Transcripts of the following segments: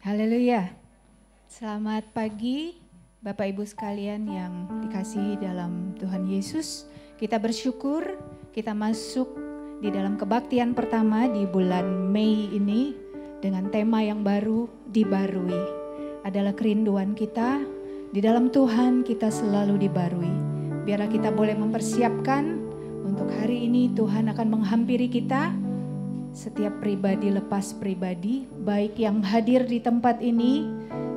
Haleluya. Selamat pagi Bapak Ibu sekalian yang dikasihi dalam Tuhan Yesus. Kita bersyukur kita masuk di dalam kebaktian pertama di bulan Mei ini dengan tema yang baru, dibarui. Adalah kerinduan kita, di dalam Tuhan kita selalu dibarui. Biarlah kita boleh mempersiapkan untuk hari ini Tuhan akan menghampiri kita. Setiap pribadi lepas pribadi, baik yang hadir di tempat ini,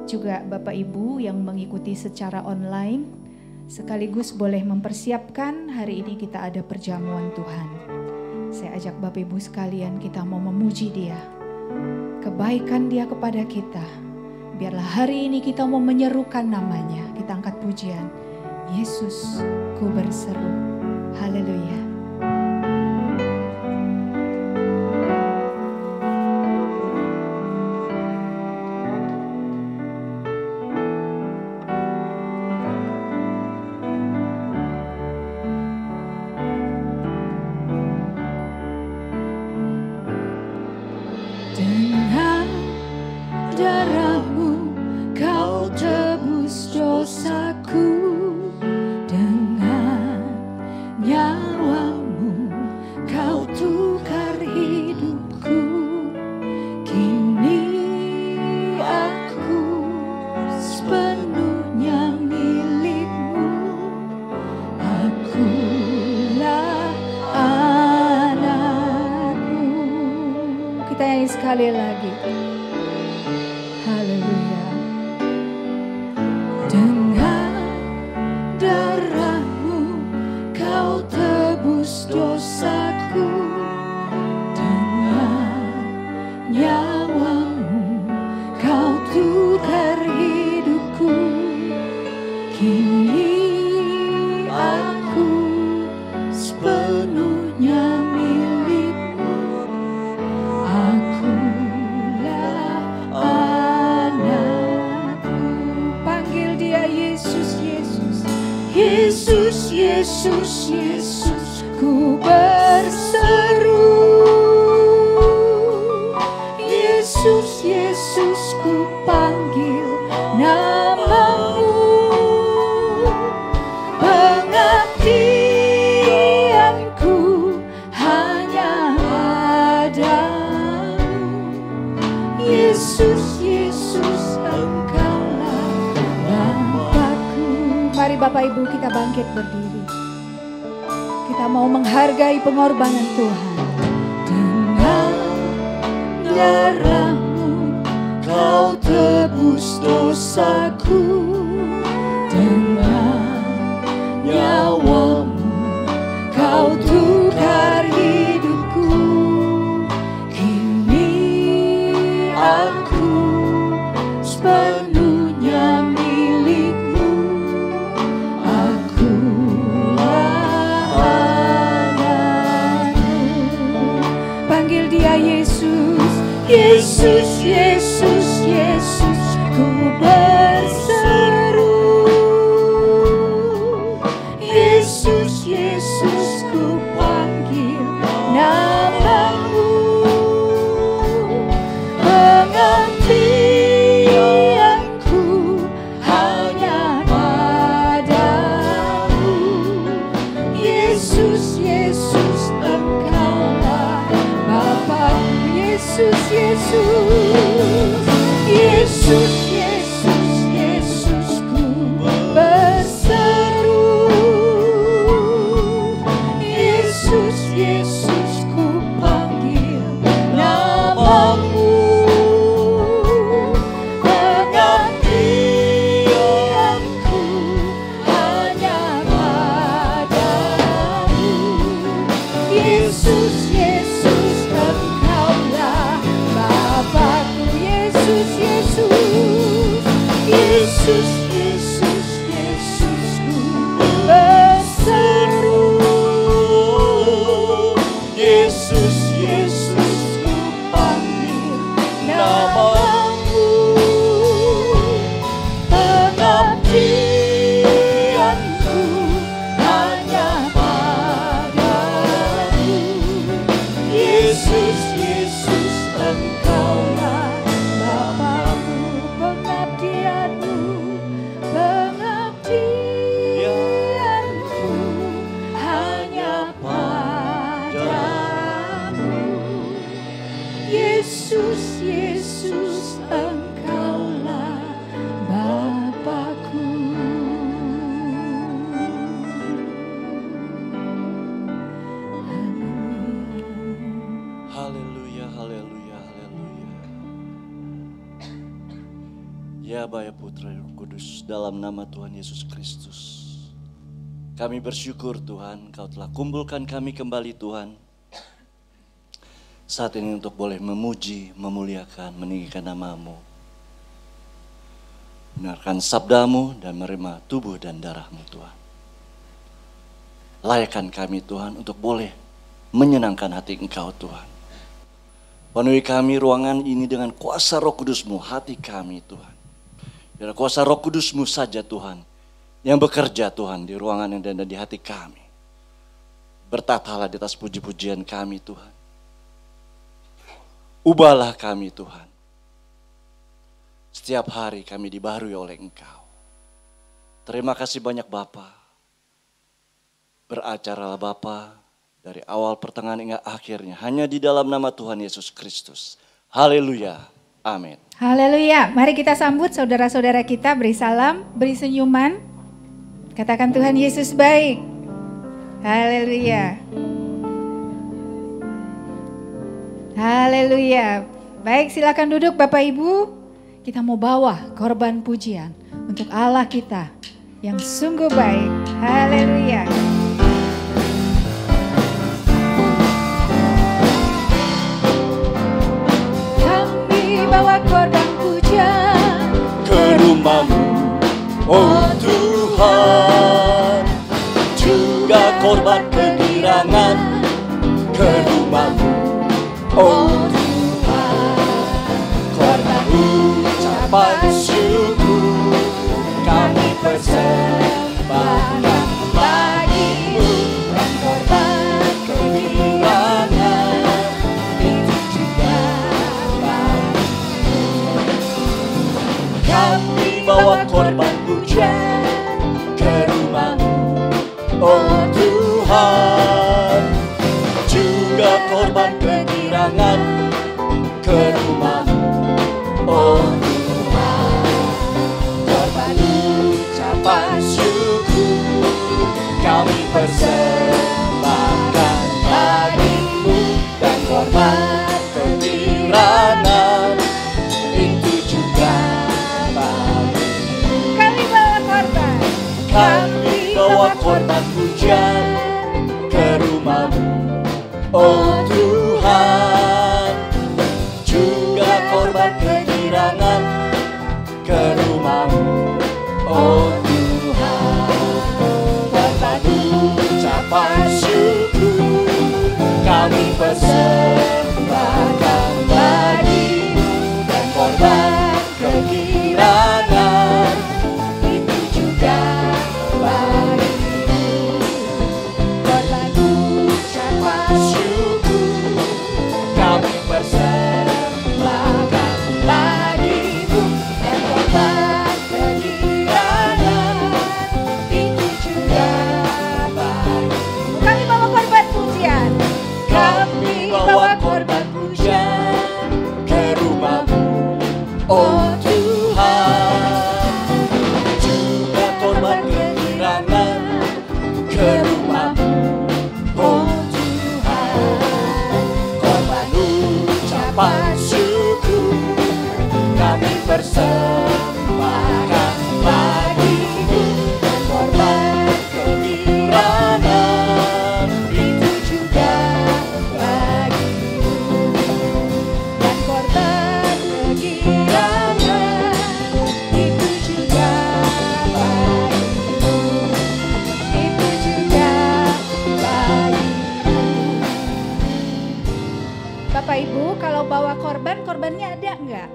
juga Bapak Ibu yang mengikuti secara online, sekaligus boleh mempersiapkan hari ini kita ada perjamuan Tuhan. Saya ajak Bapak Ibu sekalian kita mau memuji Dia, kebaikan Dia kepada kita. Biarlah hari ini kita mau menyerukan namanya, kita angkat pujian. Yesus, ku berseru, haleluya. Sekali lagi, haleluya. Dengan darahmu kau tebus dosaku, dengan nyawamu kau tukar hidupku. Kini aku sepenuhnya Yesus, Yesus, Yesus, ku berseru. Yesus, Yesus, ku panggil namamu. Pengabdianku hanya padamu. Yesus, Yesus, Engkaulah Bapakku. Mari Bapak Ibu kita bangkit berdiri. Kita mau menghargai pengorbanan Tuhan. Dengan darahmu kau tebus dosaku, dengan nyawamu kau tukar hidupku. Kini aku sepenuhnya milikmu. Panggil Dia Yesus, Yesus, Yesus, Yesus, ku berseru. Yesus, Yesus, ku panggil namamu. Pengabdianku hanya padamu. Yesus, Yesus, Engkaulah Bapakku. Yesus, Yesus, Yesus, Yesus, Yesus, ku berseru. Yesus, Yesus, ku panggil namamu. Pengabdianku hanya padamu. Yesus, Yesus, Engkaulah Bapakku. Yesus, Yesus, Yesus, Yesus, Yesus, ku berseru. Yesus, Yesus, ku panggil namamu. Pengabdianku hanya padamu. Yesus, Yesus, Engkaulah Bapakku. Yesus, Yesus, Engkaulah Bapa-Ku. Haleluya, haleluya, haleluya. Ya Bapa Putra Roh Kudus, dalam nama Tuhan Yesus Kristus, kami bersyukur Tuhan, Kau telah kumpulkan kami kembali Tuhan. Saat ini untuk boleh memuji, memuliakan, meninggikan nama-Mu. Benarkan sabda-Mu dan menerima tubuh dan darah-Mu Tuhan. Layakkan kami Tuhan untuk boleh menyenangkan hati Engkau Tuhan. Penuhi kami ruangan ini dengan kuasa Roh Kudus-Mu, hati kami Tuhan. Biar kuasa Roh Kudus-Mu saja Tuhan, yang bekerja Tuhan di ruangan dan di hati kami. Bertatalah di atas puji-pujian kami Tuhan. Ubahlah kami Tuhan. Setiap hari kami dibaharui oleh Engkau. Terima kasih banyak Bapa. Beracaralah Bapa dari awal pertengahan hingga akhirnya hanya di dalam nama Tuhan Yesus Kristus. Haleluya. Amin. Haleluya. Mari kita sambut saudara-saudara kita, beri salam, beri senyuman. Katakan Tuhan Yesus baik. Haleluya. Haleluya. Baik, silakan duduk Bapak Ibu. Kita mau bawa korban pujian untuk Allah kita yang sungguh baik. Haleluya. Kami bawa korban pujian Ke rumah-Mu, oh Tuhan. Juga korban kegirangan ke rumah-Mu, oh Tuhan. Korban ucapan syukur kami persembahkan bagi-Mu, dan korban kegirangan itu juga bagi-Mu. Kami bawa korban pujian ke rumah-Mu, oh Tuhan. Juga korban kegirangan ke rumah-Mu, oh Tuhan. Korban ucapan syukur kami persembahkan bagi-Mu, dan korban kegirangan itu juga bagi-Mu. Kami bawa korban. Kami bawa korban pujian ke rumah-Mu, oh Tuhan. Juga korban kegirangan ke rumah-Mu, oh Tuhan. Korban ucapan syukur kami persembahkan bagi-Mu, dan korban kegirangan itu juga bagi-Mu. Korban ucapan syukur kami persembahkan bagi-Mu, dan korban kegirangan itu juga bagi-Mu. Kami bawa korban pujian. Kami bawa korban pujian ke rumah-Mu, oh Tuhan. Juga korban kegirangan ke rumah-Mu, oh Tuhan. Korban ucapan syukur kami persembahkan bagi-Mu, dan korban kegirangan itu juga bagi-Mu. Dan korban kegirangan itu juga bagi-Mu. Itu juga bagi-Mu. Bapak Ibu, kalau bawa korban, korbannya ada enggak?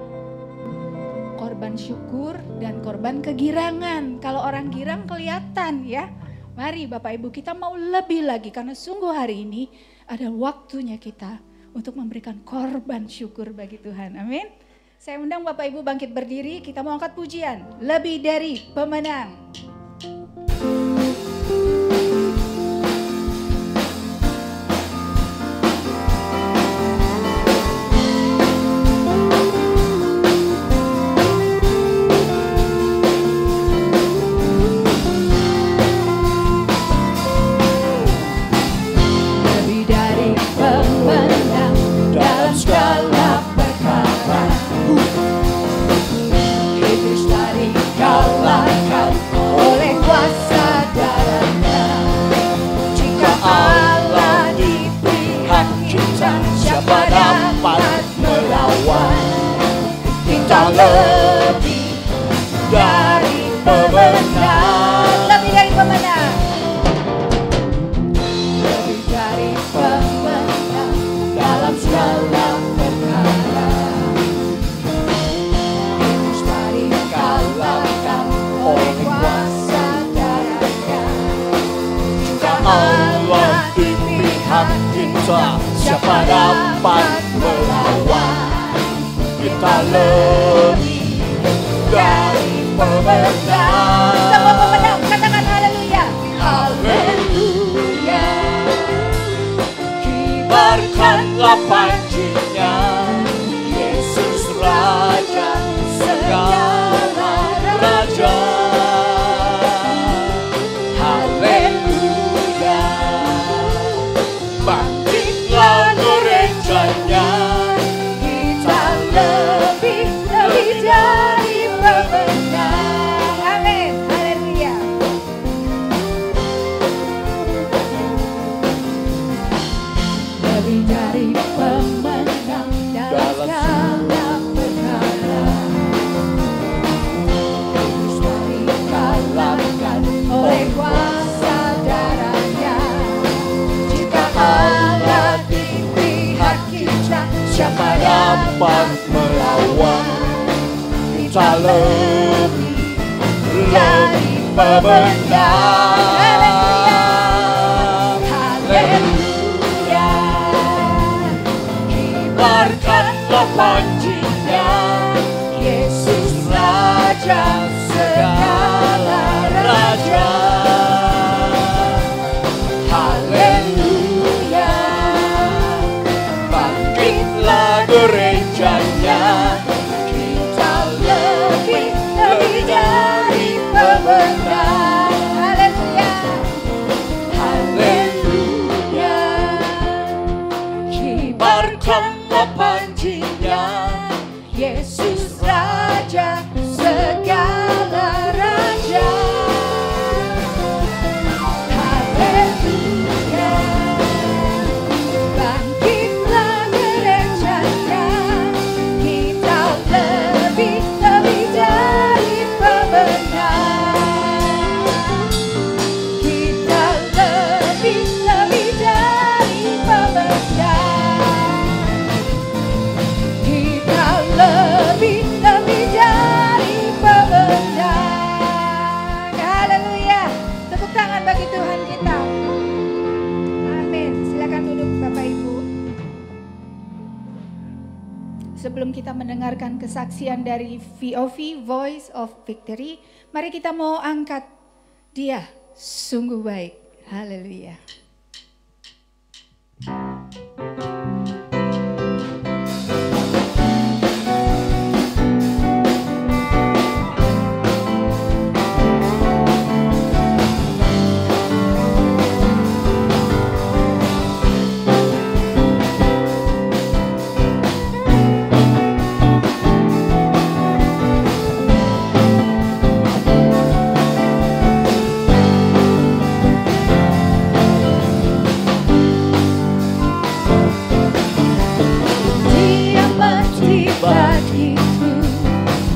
Korban syukur dan korban kegirangan. Kalau orang girang kelihatan ya. Mari Bapak Ibu, kita mau lebih lagi karena sungguh hari ini ada waktunya kita untuk memberikan korban syukur bagi Tuhan. Amin. Saya undang Bapak Ibu bangkit berdiri, kita mau angkat pujian. Lebih dari pemenang. kita, siapa dapat melawan? Kita lebih dari pemenang. Lebih dari pemenang. Lebih dari pemenang dalam segala perkara. Yesus mari kalahkan oleh kuasa darahnya. Jika Allah di pihak kita, siapa dapat melawan? Kita lebih dari pemenang. Semua pemenang katakan haleluya. Haleluya. Kibarkanlah pancinya, Yesus Raja segala raja. Haleluya. Bangkitlah gerejanya, Kita lebih dari pemenang. Amin. Haleluya. Lebih dari pemenang dalam segala perkara. Yesus mari kalahkan oleh kuasa darahnya. Jika Allah di pihak kita, siapa dapat melawan? Kita lebih dari pemenang. Haleluya. Kibarkanlah pancinya, Yesus Raja segala raja. Haleluya. Bangkitlah gerejanya, kita lebih dari pemenang. Haleluya. Haleluya. Kibarkanlah pancinya, Yesus Raja segala raja. Haleluya. Bangkitlah gerejanya, kita lebih dari pemenang. Kita lebih dari pemenang. Kita lebih dari pemenang. Haleluya. Tepuk tangan bagi Tuhan kita. Amin. Silakan duduk Bapak Ibu. Sebelum kita mendengarkan kesaksian dari VOV, Voice of Victory, mari kita mau angkat Dia sungguh baik. Haleluya.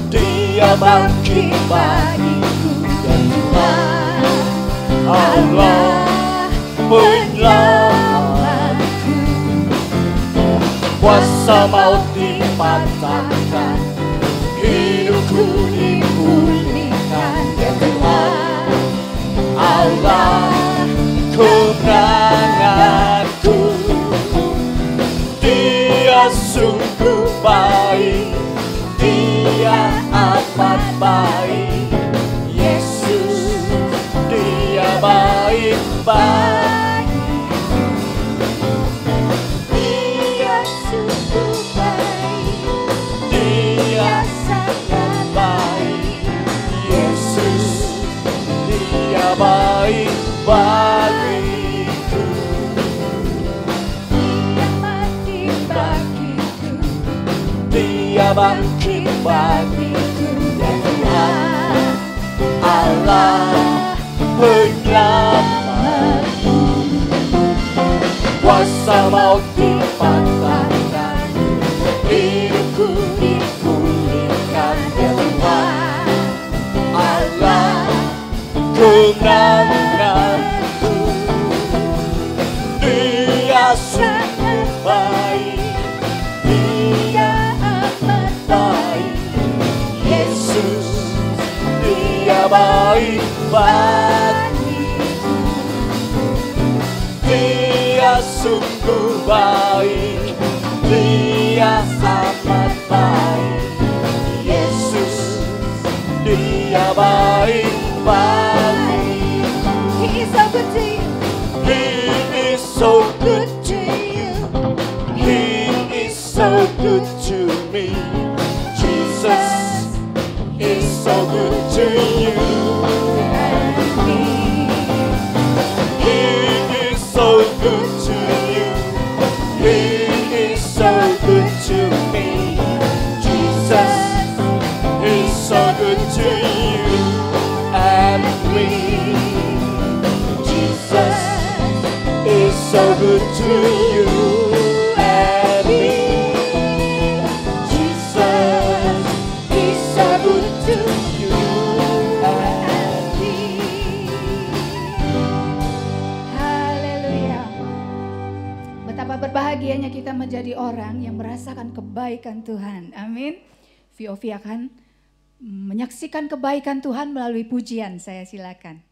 Dia bangkit bagiku, dan Tuhan Allah penyelamatku. Kuasa maut dipatahkan, hidupku dipulihkan, ya Tuhan Allah kemenanganku. Dia sungguh baik, Dia amat baik, Yesus, Dia baik. Dia sungguh baik, Dia sangat baik, Yesus, Dia baik bagiku. Dia mati bagiku, Dia bangkit bagiku, dan Tuhan Allah penyelamatku. Kuasa Dia mau dipatahkan, hidupku dipulihkan. Dia Tuhan Allah kemenanganku. Dia sungguh baik, Dia amat baik. Yesus, Dia baik bagiku. Dia sungguh baik, Dia amat baik. Yesus, Dia baik bagiku. He is so good to you. He is so good to you. He is so good to me. Jesus is so good to you and me. He is so good to you. He is so good to me. Jesus is so good to you and me. Jesus is so good to you and me. Jesus is so good to you and me. Haleluya. Betapa berbahagianya kita menjadi orang yang merasakan kebaikan Tuhan. Amin. VOV akan menyaksikan kebaikan Tuhan melalui pujian. Saya silakan.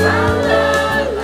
La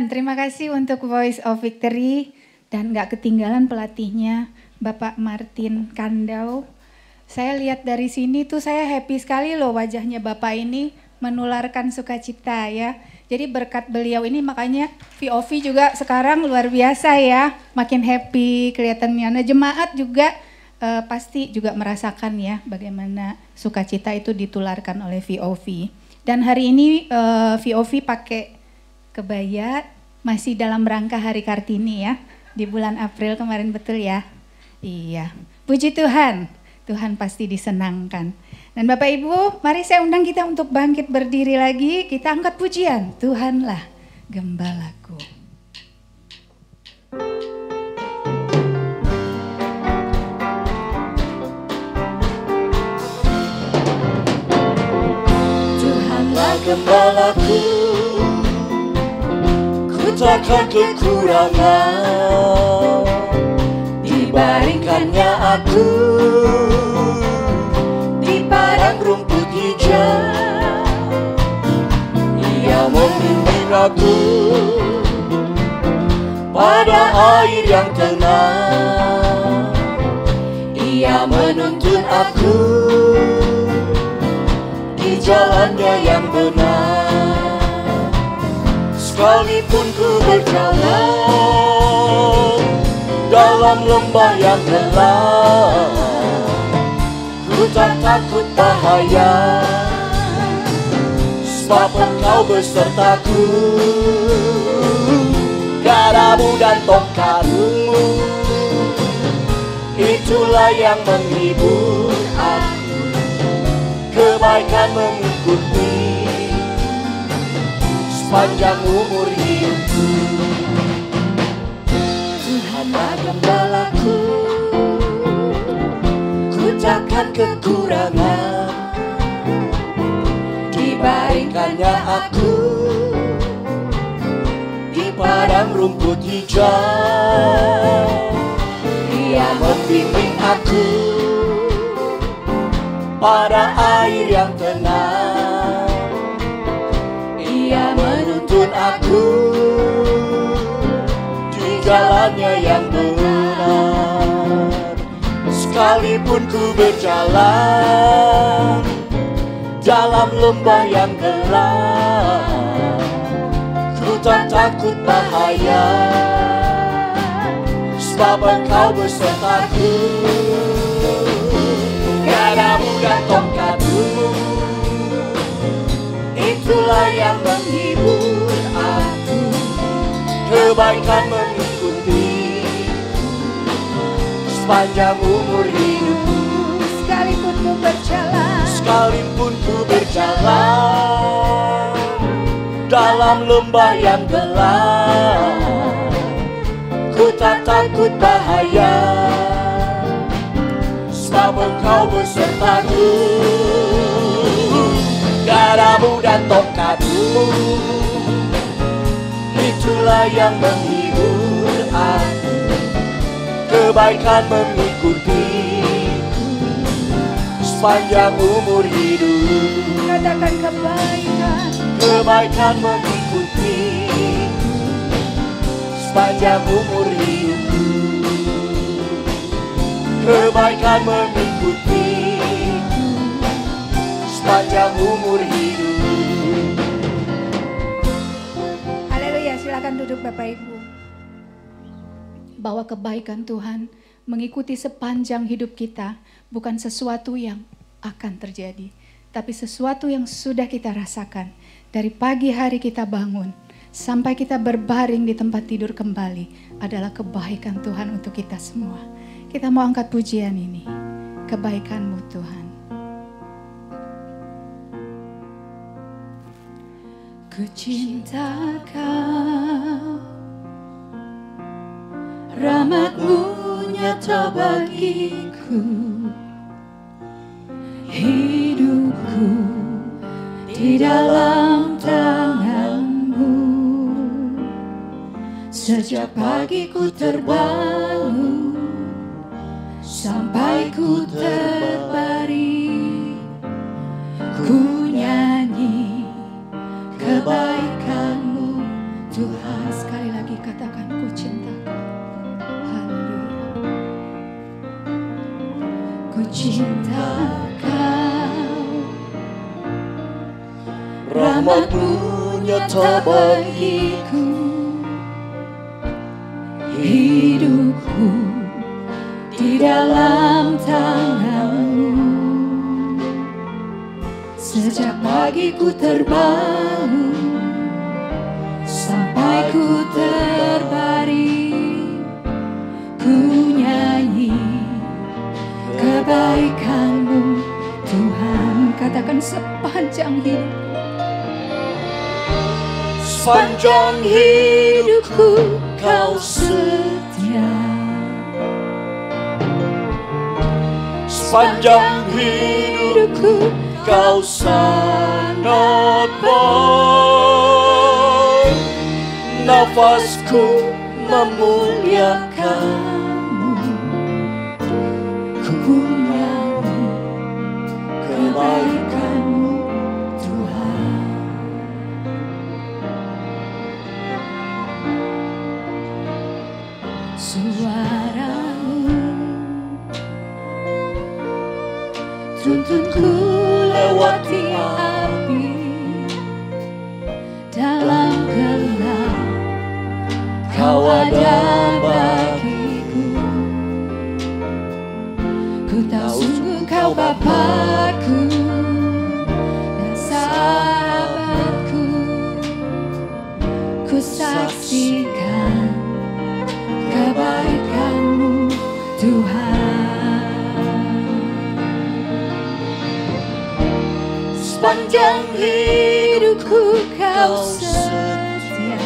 Tuhan, terima kasih untuk Voice of Victory dan gak ketinggalan pelatihnya Bapak Martin Kandau. Saya lihat dari sini tuh saya happy sekali loh, wajahnya Bapak ini menularkan sukacita ya. Jadi berkat beliau ini makanya VOV juga sekarang luar biasa ya, makin happy kelihatannya. Nah jemaat juga pasti juga merasakan ya bagaimana sukacita itu ditularkan oleh VOV. Dan hari ini VOV pakai kebaya masih dalam rangka Hari Kartini ya, di bulan April kemarin, betul ya? Iya, puji Tuhan, Tuhan pasti disenangkan. Dan Bapak Ibu, mari saya undang kita untuk bangkit berdiri lagi, kita angkat pujian, Tuhanlah Gembalaku. Tuhanlah Gembalaku, takkan kekurangan, dibaringkannya aku di padang rumput hijau. Ia membimbing aku pada air yang tenang. Ia menuntun aku di jalannya yang benar. Sekalipun ku berjalan dalam lembah yang gelap, ku tak takut bahaya, sebab Engkau besertaku. Gadamu dan tongkatmu, itulah yang menghibur aku. Kebaikan mengikuti sepanjang umur hidupku. Tuhanlah Gembalaku, ku takkan kekurangan, dibaringkannya aku di padang rumput hijau. Ia membimbing aku pada air yang tenang. Ia menuntun aku di jalannya yang benar. Sekalipun ku berjalan dalam lembah yang gelap, ku tak takut bahaya, sebab Engkau besertaku. Gadamu dan tongkatmu, itulah yang menghibur aku. Kebaikan mengikuti sepanjang umur hidupku. Sekalipun ku berjalan, sekalipun ku berjalan dalam lembah yang gelap, ku tak takut bahaya, sebab Engkau besertaku. Gadamu dan tongkatmu, itulah yang menghibur aku. Kebaikan mengikutiku sepanjang umur hidup. katakan kebaikan, Kebaikan mengikutiku sepanjang umur hidupku. Kebaikan mengikutiku sepanjang umur hidup. haleluya. Silakan duduk Bapak Ibu. Bahwa kebaikan Tuhan mengikuti sepanjang hidup kita bukan sesuatu yang akan terjadi, tapi sesuatu yang sudah kita rasakan dari pagi hari kita bangun sampai kita berbaring di tempat tidur kembali adalah kebaikan Tuhan untuk kita semua. Kita mau angkat pujian ini, kebaikan-Mu Tuhan. Ku cinta Kau, rahmat-Mu nyata bagiku, hidupku di dalam tangan-Mu. Sejak pagi ku terbangun sampai ku terbaring, ku nyanyi kebaikan-Mu Tuhan. lagi katakan ku cinta kau. Haleluya. Ku cinta kau, Rahmat-Mu nyata bagiku, hidupku di dalam tangan-Mu. Sejak pagi ku terbangun sampai ku terbaring, ku nyanyi kebaikan-Mu Tuhan. Katakan sepanjang hidup, sepanjang hidupku Kau setia, sepanjang hidupku Kau sangat baik. Nafasku memuliakan-Mu, ku nyanyi kebaikan-Mu Tuhan. Suara-Mu tuntunku lewati api, dalam gelap Kau ada bagiku. Ku tahu sungguh Kau Bapa-Ku dan sahabat-Ku. Ku saksikan kebaikan-Mu Tuhan. Sepanjang hidupku Kau setia,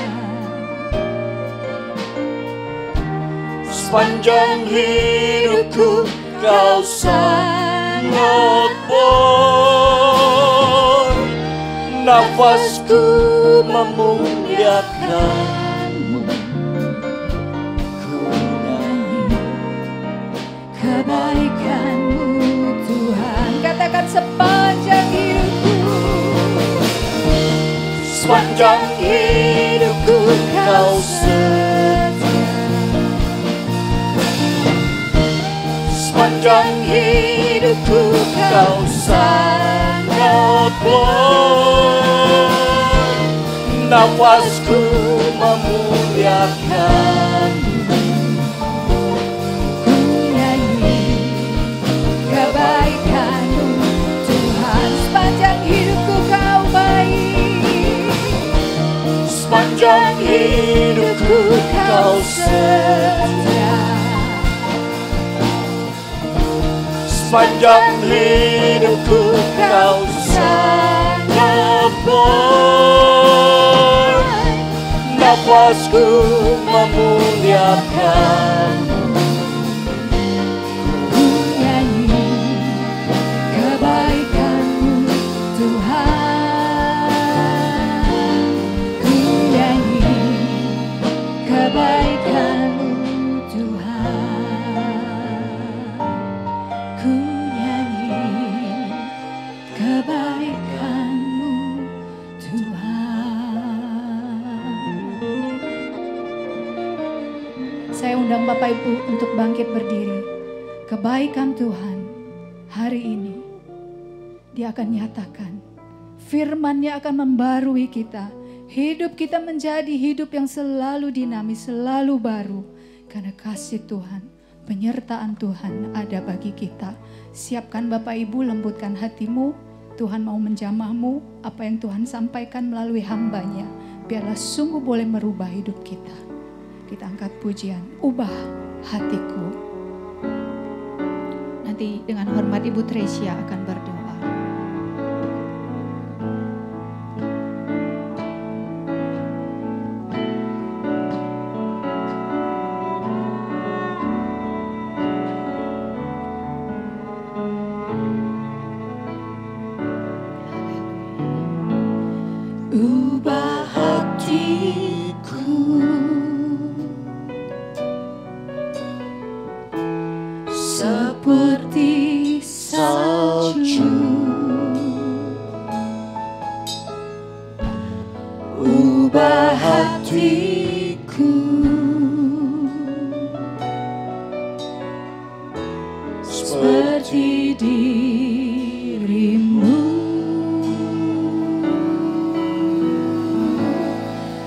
sepanjang hidupku Kau sangat baik. Nafasku memuliakan-Mu, ku nyanyi kebaikan-Mu Tuhan. Katakan sepanjang hidupku, sepanjang hidupku Kau setia, sepanjang hidupku Kau sangat baik. Nafasku memuliakan-Mu, ku nyanyi kebaikan-Mu Tuhan. Sepanjang hidupku Kau baik, sepanjang hidupku Kau setia, sepanjang hidupku Kau sangat baik. Nafasku memuliakan-Mu, ku nyanyi kebaikan-Mu Tuhan. Ku nyanyi kebaikan-Mu Tuhan. Ku nyanyi kebaikan-Mu Tuhan. Saya undang Bapak Ibu untuk bangkit berdiri. Kebaikan Tuhan hari ini Dia akan nyatakan. Firman-Nya akan membarui kita. Hidup kita menjadi hidup yang selalu dinamis, selalu baru. Karena kasih Tuhan, penyertaan Tuhan ada bagi kita. Siapkan Bapak Ibu, lembutkan hatimu. Tuhan mau menjamahmu. Apa yang Tuhan sampaikan melalui hamba-Nya, biarlah sungguh boleh merubah hidup kita. Kita angkat pujian, ubah hatiku. Nanti dengan hormat Ibu Tresia akan berdoa. Ubah hatiku seperti salju, ubah hatiku seperti dirimu.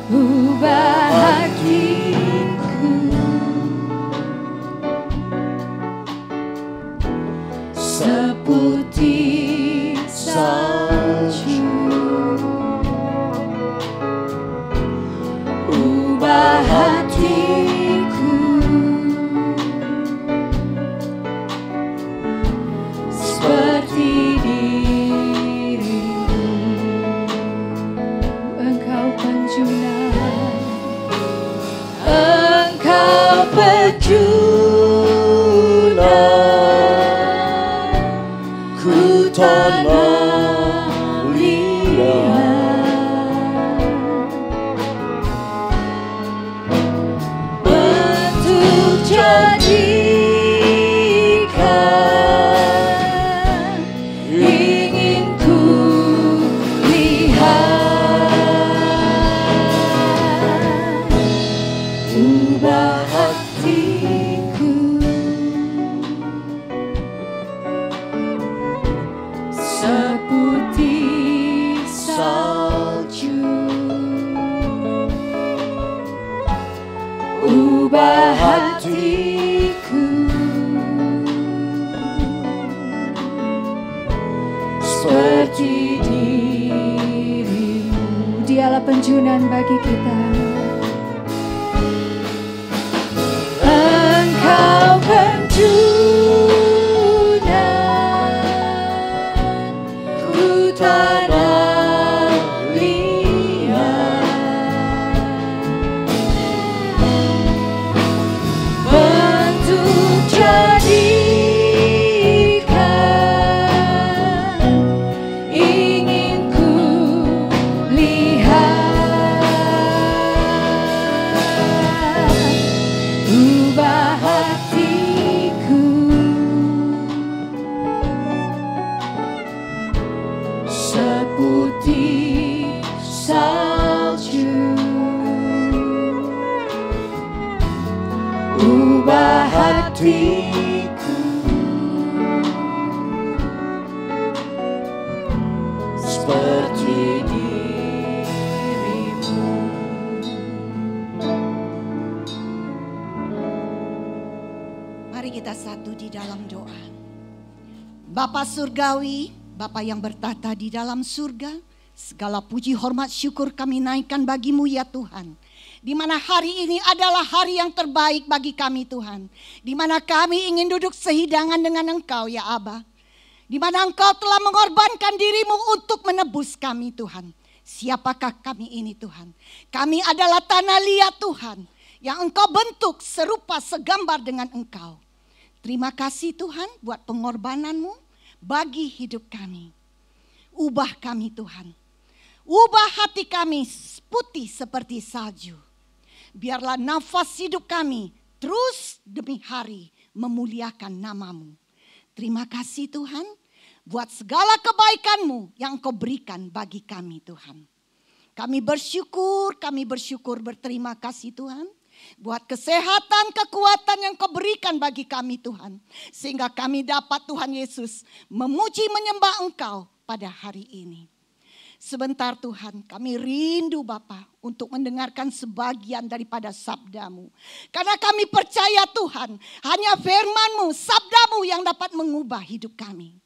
Ubah hatiku seputih salju. Ubah hatiku seperti dirimu. Engkau penjunan, Engkau penjunan, ku tanah liat. Untuk jadikan ingin ku lihat. Ubah hatiku seputih salju. Ubah hatiku seperti dirimu. Dialah penjunan bagi kita. Engkau penjunan, ku tanah liat. Bentuk jadikan ingin ku lihat. Ubah hatiku seputih salju. Ubah hatiku seperti dirimu. Mari kita satu di dalam doa. Bapa Surgawi, Bapa yang bertata di dalam surga, segala puji hormat syukur kami naikkan bagimu ya Tuhan. Di mana hari ini adalah hari yang terbaik bagi kami Tuhan. Di mana kami ingin duduk sehidangan dengan Engkau ya Aba. Di mana Engkau telah mengorbankan dirimu untuk menebus kami Tuhan. Siapakah kami ini Tuhan? Kami adalah tanah liat Tuhan, yang Engkau bentuk serupa segambar dengan Engkau. Terima kasih Tuhan buat pengorbananmu bagi hidup kami. Ubah kami Tuhan. Ubah hati kami putih seperti salju. Biarlah nafas hidup kami terus demi hari memuliakan namamu. Terima kasih Tuhan buat segala kebaikan-Mu yang Engkau berikan bagi kami Tuhan. Kami bersyukur berterima kasih Tuhan. Buat kesehatan, kekuatan yang Kau berikan bagi kami Tuhan. Sehingga kami dapat Tuhan Yesus memuji menyembah Engkau pada hari ini. Sebentar Tuhan, kami rindu Bapa untuk mendengarkan sebagian daripada sabda-Mu. Karena kami percaya Tuhan, hanya firman-Mu, sabda-Mu yang dapat mengubah hidup kami.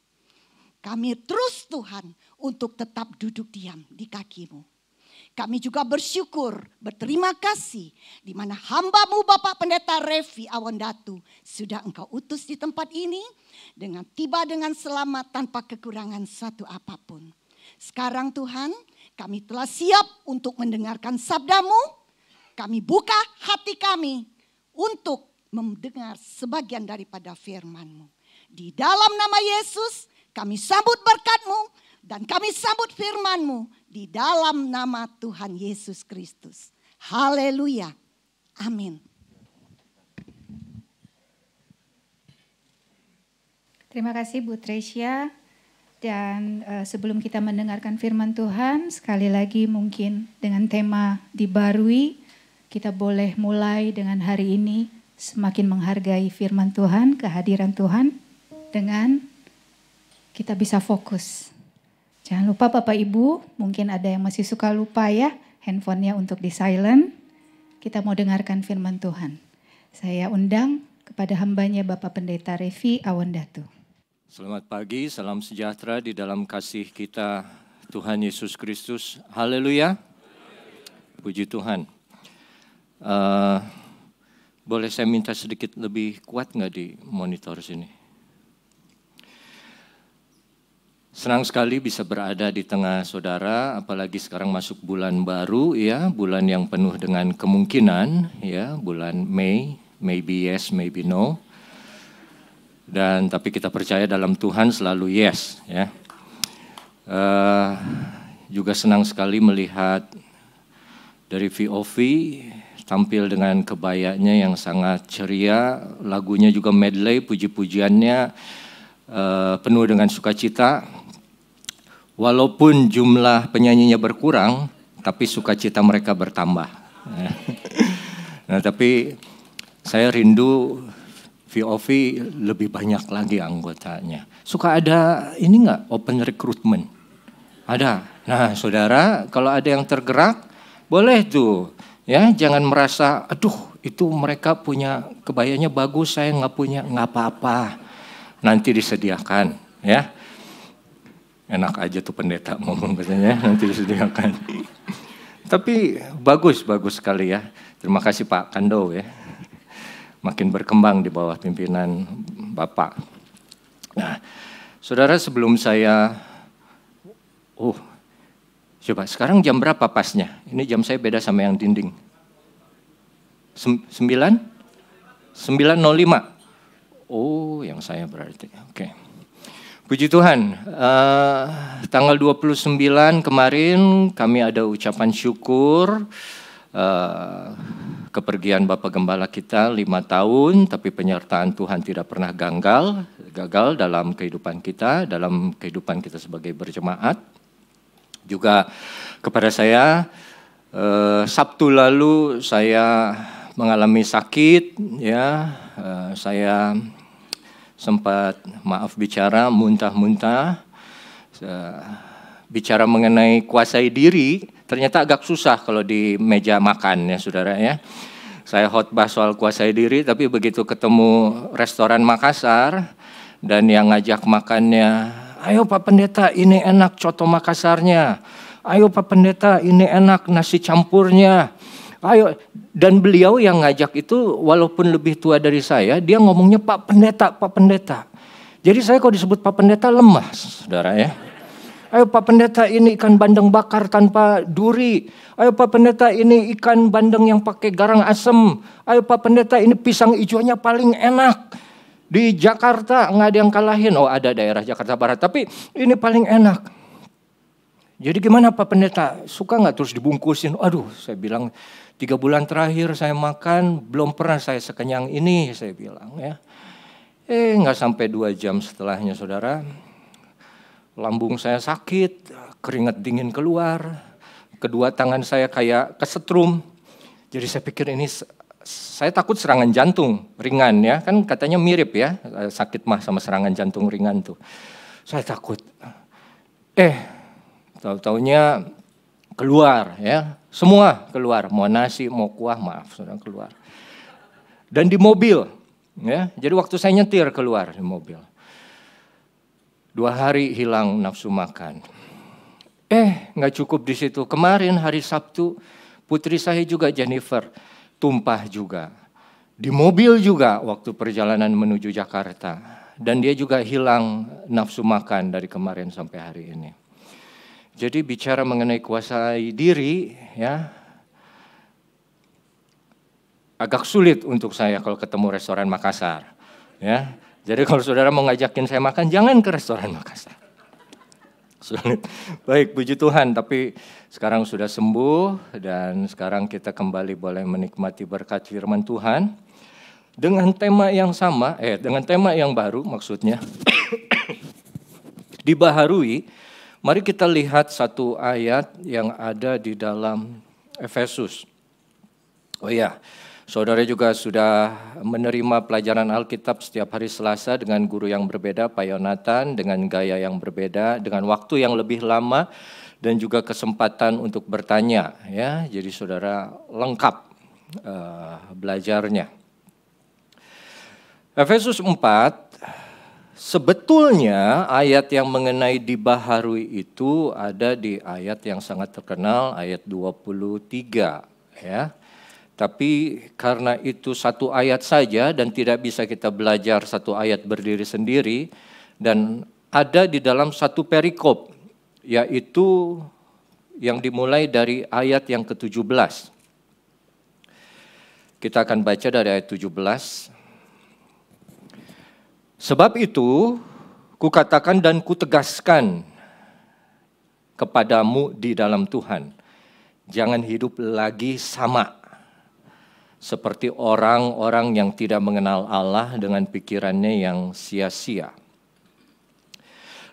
Kami terus Tuhan untuk tetap duduk diam di kaki-Mu. Kami juga bersyukur, berterima kasih di mana hamba-Mu Bapak Pendeta Revi Awandatu sudah Engkau utus di tempat ini dengan tiba dengan selamat tanpa kekurangan satu apapun. Sekarang Tuhan, kami telah siap untuk mendengarkan sabda-Mu. Kami buka hati kami untuk mendengar sebagian daripada firman-Mu. Di dalam nama Yesus, kami sambut berkat-Mu dan kami sambut firman-Mu di dalam nama Tuhan Yesus Kristus. Haleluya. Amin. Terima kasih Bu Tresya. Dan sebelum kita mendengarkan firman Tuhan, sekali lagi mungkin dengan tema dibarui, kita boleh mulai dengan hari ini semakin menghargai firman Tuhan, kehadiran Tuhan, dengan kita bisa fokus. Jangan lupa Bapak Ibu, mungkin ada yang masih suka lupa ya, handphonenya untuk di silent. Kita mau dengarkan firman Tuhan. Saya undang kepada hambanya Bapak Pendeta Revi Awandatu. Selamat pagi, salam sejahtera di dalam kasih kita Tuhan Yesus Kristus. Haleluya. Puji Tuhan. Boleh saya minta sedikit lebih kuat nggak di monitor sini? Senang sekali bisa berada di tengah saudara, apalagi sekarang masuk bulan baru ya, bulan yang penuh dengan kemungkinan ya, bulan Mei, maybe yes, maybe no. Dan tapi kita percaya dalam Tuhan selalu yes ya. Juga senang sekali melihat dari VOV tampil dengan kebayanya yang sangat ceria, lagunya juga medley, puji-pujiannya penuh dengan sukacita. Walaupun jumlah penyanyinya berkurang, tapi sukacita mereka bertambah. Nah, tapi saya rindu VOV lebih banyak lagi anggotanya. Suka ada ini enggak, open recruitment? Ada. Nah, saudara, kalau ada yang tergerak, boleh tuh. Ya, jangan merasa, aduh itu mereka punya kebayanya bagus, saya nggak punya, nggak apa-apa. Nanti disediakan, ya. Enak aja tuh pendeta ngomong katanya, nanti disediakan. Tapi bagus sekali ya. Terima kasih Pak Kando ya. Makin berkembang di bawah pimpinan Bapak. Nah, saudara sebelum saya, coba sekarang jam berapa pasnya? Ini jam saya beda sama yang dinding. 9:05. Oh, yang saya berarti. Oke. Puji Tuhan. Tanggal 29 kemarin kami ada ucapan syukur kepergian Bapak Gembala kita 5 tahun, tapi penyertaan Tuhan tidak pernah gagal dalam kehidupan kita sebagai berjemaat. Juga kepada saya, Sabtu lalu saya mengalami sakit, ya, saya sempat maaf bicara muntah-muntah, bicara mengenai kuasai diri, ternyata agak susah kalau di meja makan ya saudara ya. Saya khotbah soal kuasai diri, tapi begitu ketemu restoran Makassar dan yang ngajak makannya, ayo Pak Pendeta ini enak coto Makassarnya. Ayo Pak Pendeta ini enak nasi campurnya. Ayo, dan beliau yang ngajak itu walaupun lebih tua dari saya, dia ngomongnya Pak Pendeta. Jadi saya kalau disebut Pak Pendeta lemah saudara ya. Ayo Pak Pendeta ini ikan bandeng bakar tanpa duri. Ayo Pak Pendeta ini ikan bandeng yang pakai garang asem. Ayo Pak Pendeta ini pisang hijaunya paling enak. Di Jakarta nggak ada yang kalahin. Oh ada daerah Jakarta Barat, tapi ini paling enak. Jadi gimana Pak Pendeta? Suka nggak terus dibungkusin? Aduh, saya bilang 3 bulan terakhir saya makan belum pernah saya sekenyang ini, saya bilang ya. Nggak sampai 2 jam setelahnya saudara, lambung saya sakit, keringat dingin keluar, kedua tangan saya kayak kesetrum. Jadi saya pikir ini saya takut serangan jantung ringan ya, kan katanya mirip ya, sakit mah sama serangan jantung ringan tuh. Saya takut. Tahu-taunya keluar ya, semua keluar, mau nasi, mau kuah, maaf sudah keluar. Dan di mobil ya, jadi waktu saya nyetir keluar di mobil. 2 hari hilang nafsu makan. Nggak cukup di situ. Kemarin hari Sabtu, putri saya juga Jennifer tumpah juga. Di mobil juga waktu perjalanan menuju Jakarta. Dan dia juga hilang nafsu makan dari kemarin sampai hari ini. Jadi bicara mengenai kuasai diri, ya, agak sulit untuk saya kalau ketemu restoran Makassar. Ya, jadi kalau saudara mau ngajakin saya makan, jangan ke restoran Makassar. Sulit. Baik, puji Tuhan, tapi sekarang sudah sembuh dan sekarang kita kembali boleh menikmati berkat firman Tuhan dengan tema yang sama, dengan tema yang baru maksudnya. Dibaharui, mari kita lihat satu ayat yang ada di dalam Efesus. Oh iya, saudara juga sudah menerima pelajaran Alkitab setiap hari Selasa dengan guru yang berbeda, Pak Yonatan, dengan gaya yang berbeda, dengan waktu yang lebih lama, dan juga kesempatan untuk bertanya. Ya, jadi saudara lengkap belajarnya. Efesus 4, sebetulnya ayat yang mengenai dibaharui itu ada di ayat yang sangat terkenal, ayat 23. Ya. Tapi karena itu satu ayat saja dan tidak bisa kita belajar satu ayat berdiri sendiri, dan ada di dalam satu perikop, yaitu yang dimulai dari ayat yang ke-17. Kita akan baca dari ayat 17. Sebab itu, kukatakan dan kutegaskan kepadamu di dalam Tuhan, jangan hidup lagi sama seperti orang-orang yang tidak mengenal Allah dengan pikirannya yang sia-sia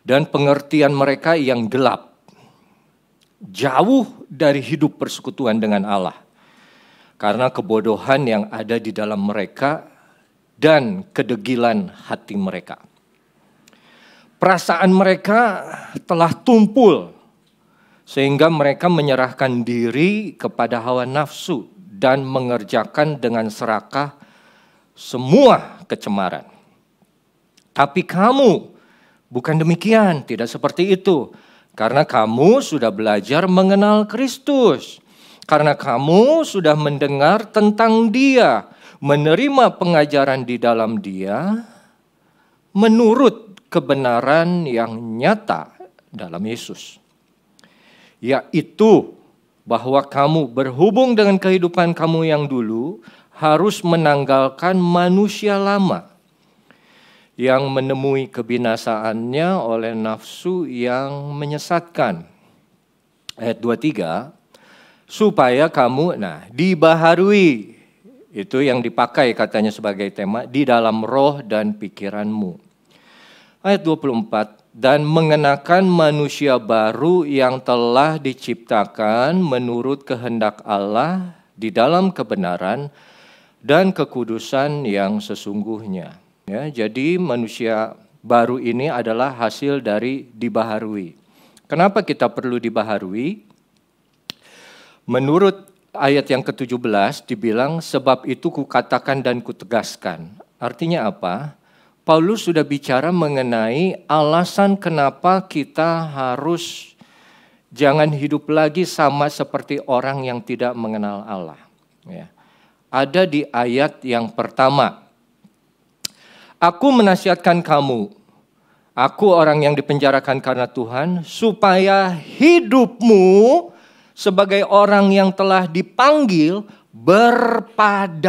dan pengertian mereka yang gelap, jauh dari hidup persekutuan dengan Allah, karena kebodohan yang ada di dalam mereka dan kedegilan hati mereka. Perasaan mereka telah tumpul sehingga mereka menyerahkan diri kepada hawa nafsu dan mengerjakan dengan serakah semua kecemaran. Tapi kamu bukan demikian, tidak seperti itu. Karena kamu sudah belajar mengenal Kristus. Karena kamu sudah mendengar tentang Dia, menerima pengajaran di dalam Dia, menurut kebenaran yang nyata dalam Yesus. Yaitu bahwa kamu berhubung dengan kehidupan kamu yang dulu harus menanggalkan manusia lama yang menemui kebinasaannya oleh nafsu yang menyesatkan. Ayat 23, supaya kamu dibaharui, itu yang dipakai katanya sebagai tema, di dalam roh dan pikiranmu. Ayat 24, dan mengenakan manusia baru yang telah diciptakan menurut kehendak Allah di dalam kebenaran dan kekudusan yang sesungguhnya. Ya, jadi manusia baru ini adalah hasil dari dibaharui. Kenapa kita perlu dibaharui? Menurut ayat yang ke-17 dibilang, sebab itu kukatakan dan kutegaskan. Artinya apa? Paulus sudah bicara mengenai alasan kenapa kita harus jangan hidup lagi sama seperti orang yang tidak mengenal Allah. Ya. Ada di ayat yang pertama. Aku menasihatkan kamu, aku orang yang dipenjarakan karena Tuhan, supaya hidupmu sebagai orang yang telah dipanggil berpadanan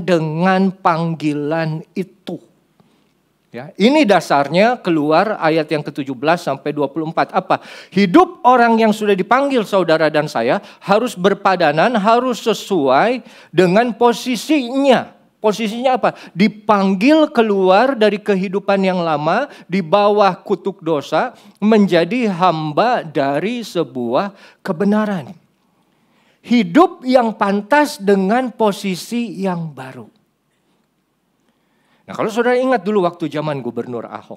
dengan panggilan itu. Ya, ini dasarnya keluar ayat yang ke-17 sampai 24. Apa? Hidup orang yang sudah dipanggil saudara dan saya harus berpadanan, harus sesuai dengan posisinya. Posisinya apa? Dipanggil keluar dari kehidupan yang lama, di bawah kutuk dosa, menjadi hamba dari sebuah kebenaran. Hidup yang pantas dengan posisi yang baru. Nah, kalau saudara ingat dulu waktu zaman Gubernur Ahok,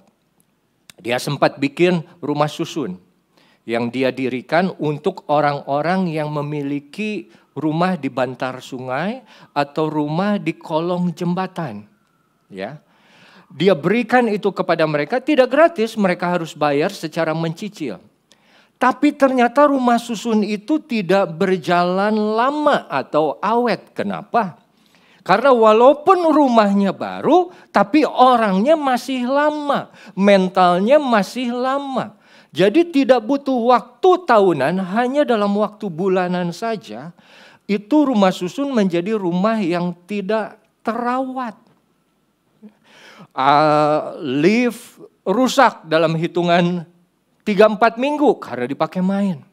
dia sempat bikin rumah susun yang dia dirikan untuk orang-orang yang memiliki rumah di bantar sungai atau rumah di kolong jembatan. Ya, dia berikan itu kepada mereka tidak gratis, mereka harus bayar secara mencicil. Tapi ternyata rumah susun itu tidak berjalan lama atau awet. Kenapa? Karena walaupun rumahnya baru, tapi orangnya masih lama, mentalnya masih lama. Jadi tidak butuh waktu tahunan, hanya dalam waktu bulanan saja, itu rumah susun menjadi rumah yang tidak terawat. Lift rusak dalam hitungan 3-4 minggu karena dipakai main.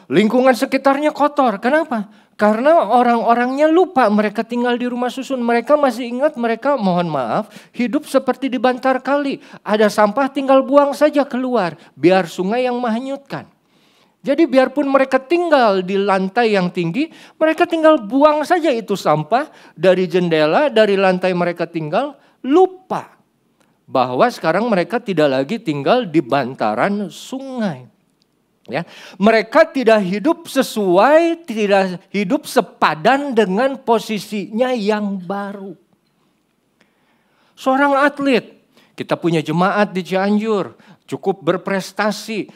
Lingkungan sekitarnya kotor, kenapa? Karena orang-orangnya lupa mereka tinggal di rumah susun. Mereka masih ingat mereka, mohon maaf, hidup seperti di bantar kali. Ada sampah tinggal buang saja keluar, biar sungai yang menghanyutkan. Jadi biarpun mereka tinggal di lantai yang tinggi, mereka tinggal buang saja itu sampah dari jendela, dari lantai mereka tinggal, lupa bahwa sekarang mereka tidak lagi tinggal di bantaran sungai. Ya, mereka tidak hidup sesuai, tidak hidup sepadan dengan posisinya yang baru. Seorang atlet, kita punya jemaat di Cianjur, cukup berprestasi.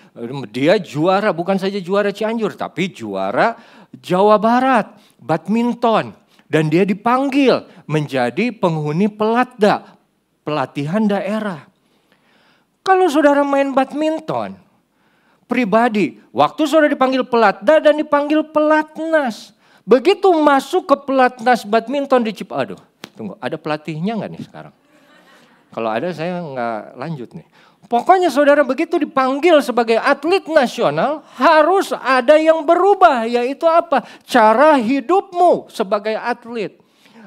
Dia juara, bukan saja juara Cianjur, tapi juara Jawa Barat, badminton. Dan dia dipanggil menjadi penghuni pelatda, pelatihan daerah. Kalau saudara main badminton, pribadi, waktu saudara dipanggil pelatda dan dipanggil pelatnas. Begitu masuk ke pelatnas badminton di Cipadoh. Tunggu, ada pelatihnya nggak nih sekarang? Kalau ada saya nggak lanjut nih. Pokoknya saudara begitu dipanggil sebagai atlet nasional, harus ada yang berubah. Yaitu apa? Cara hidupmu sebagai atlet.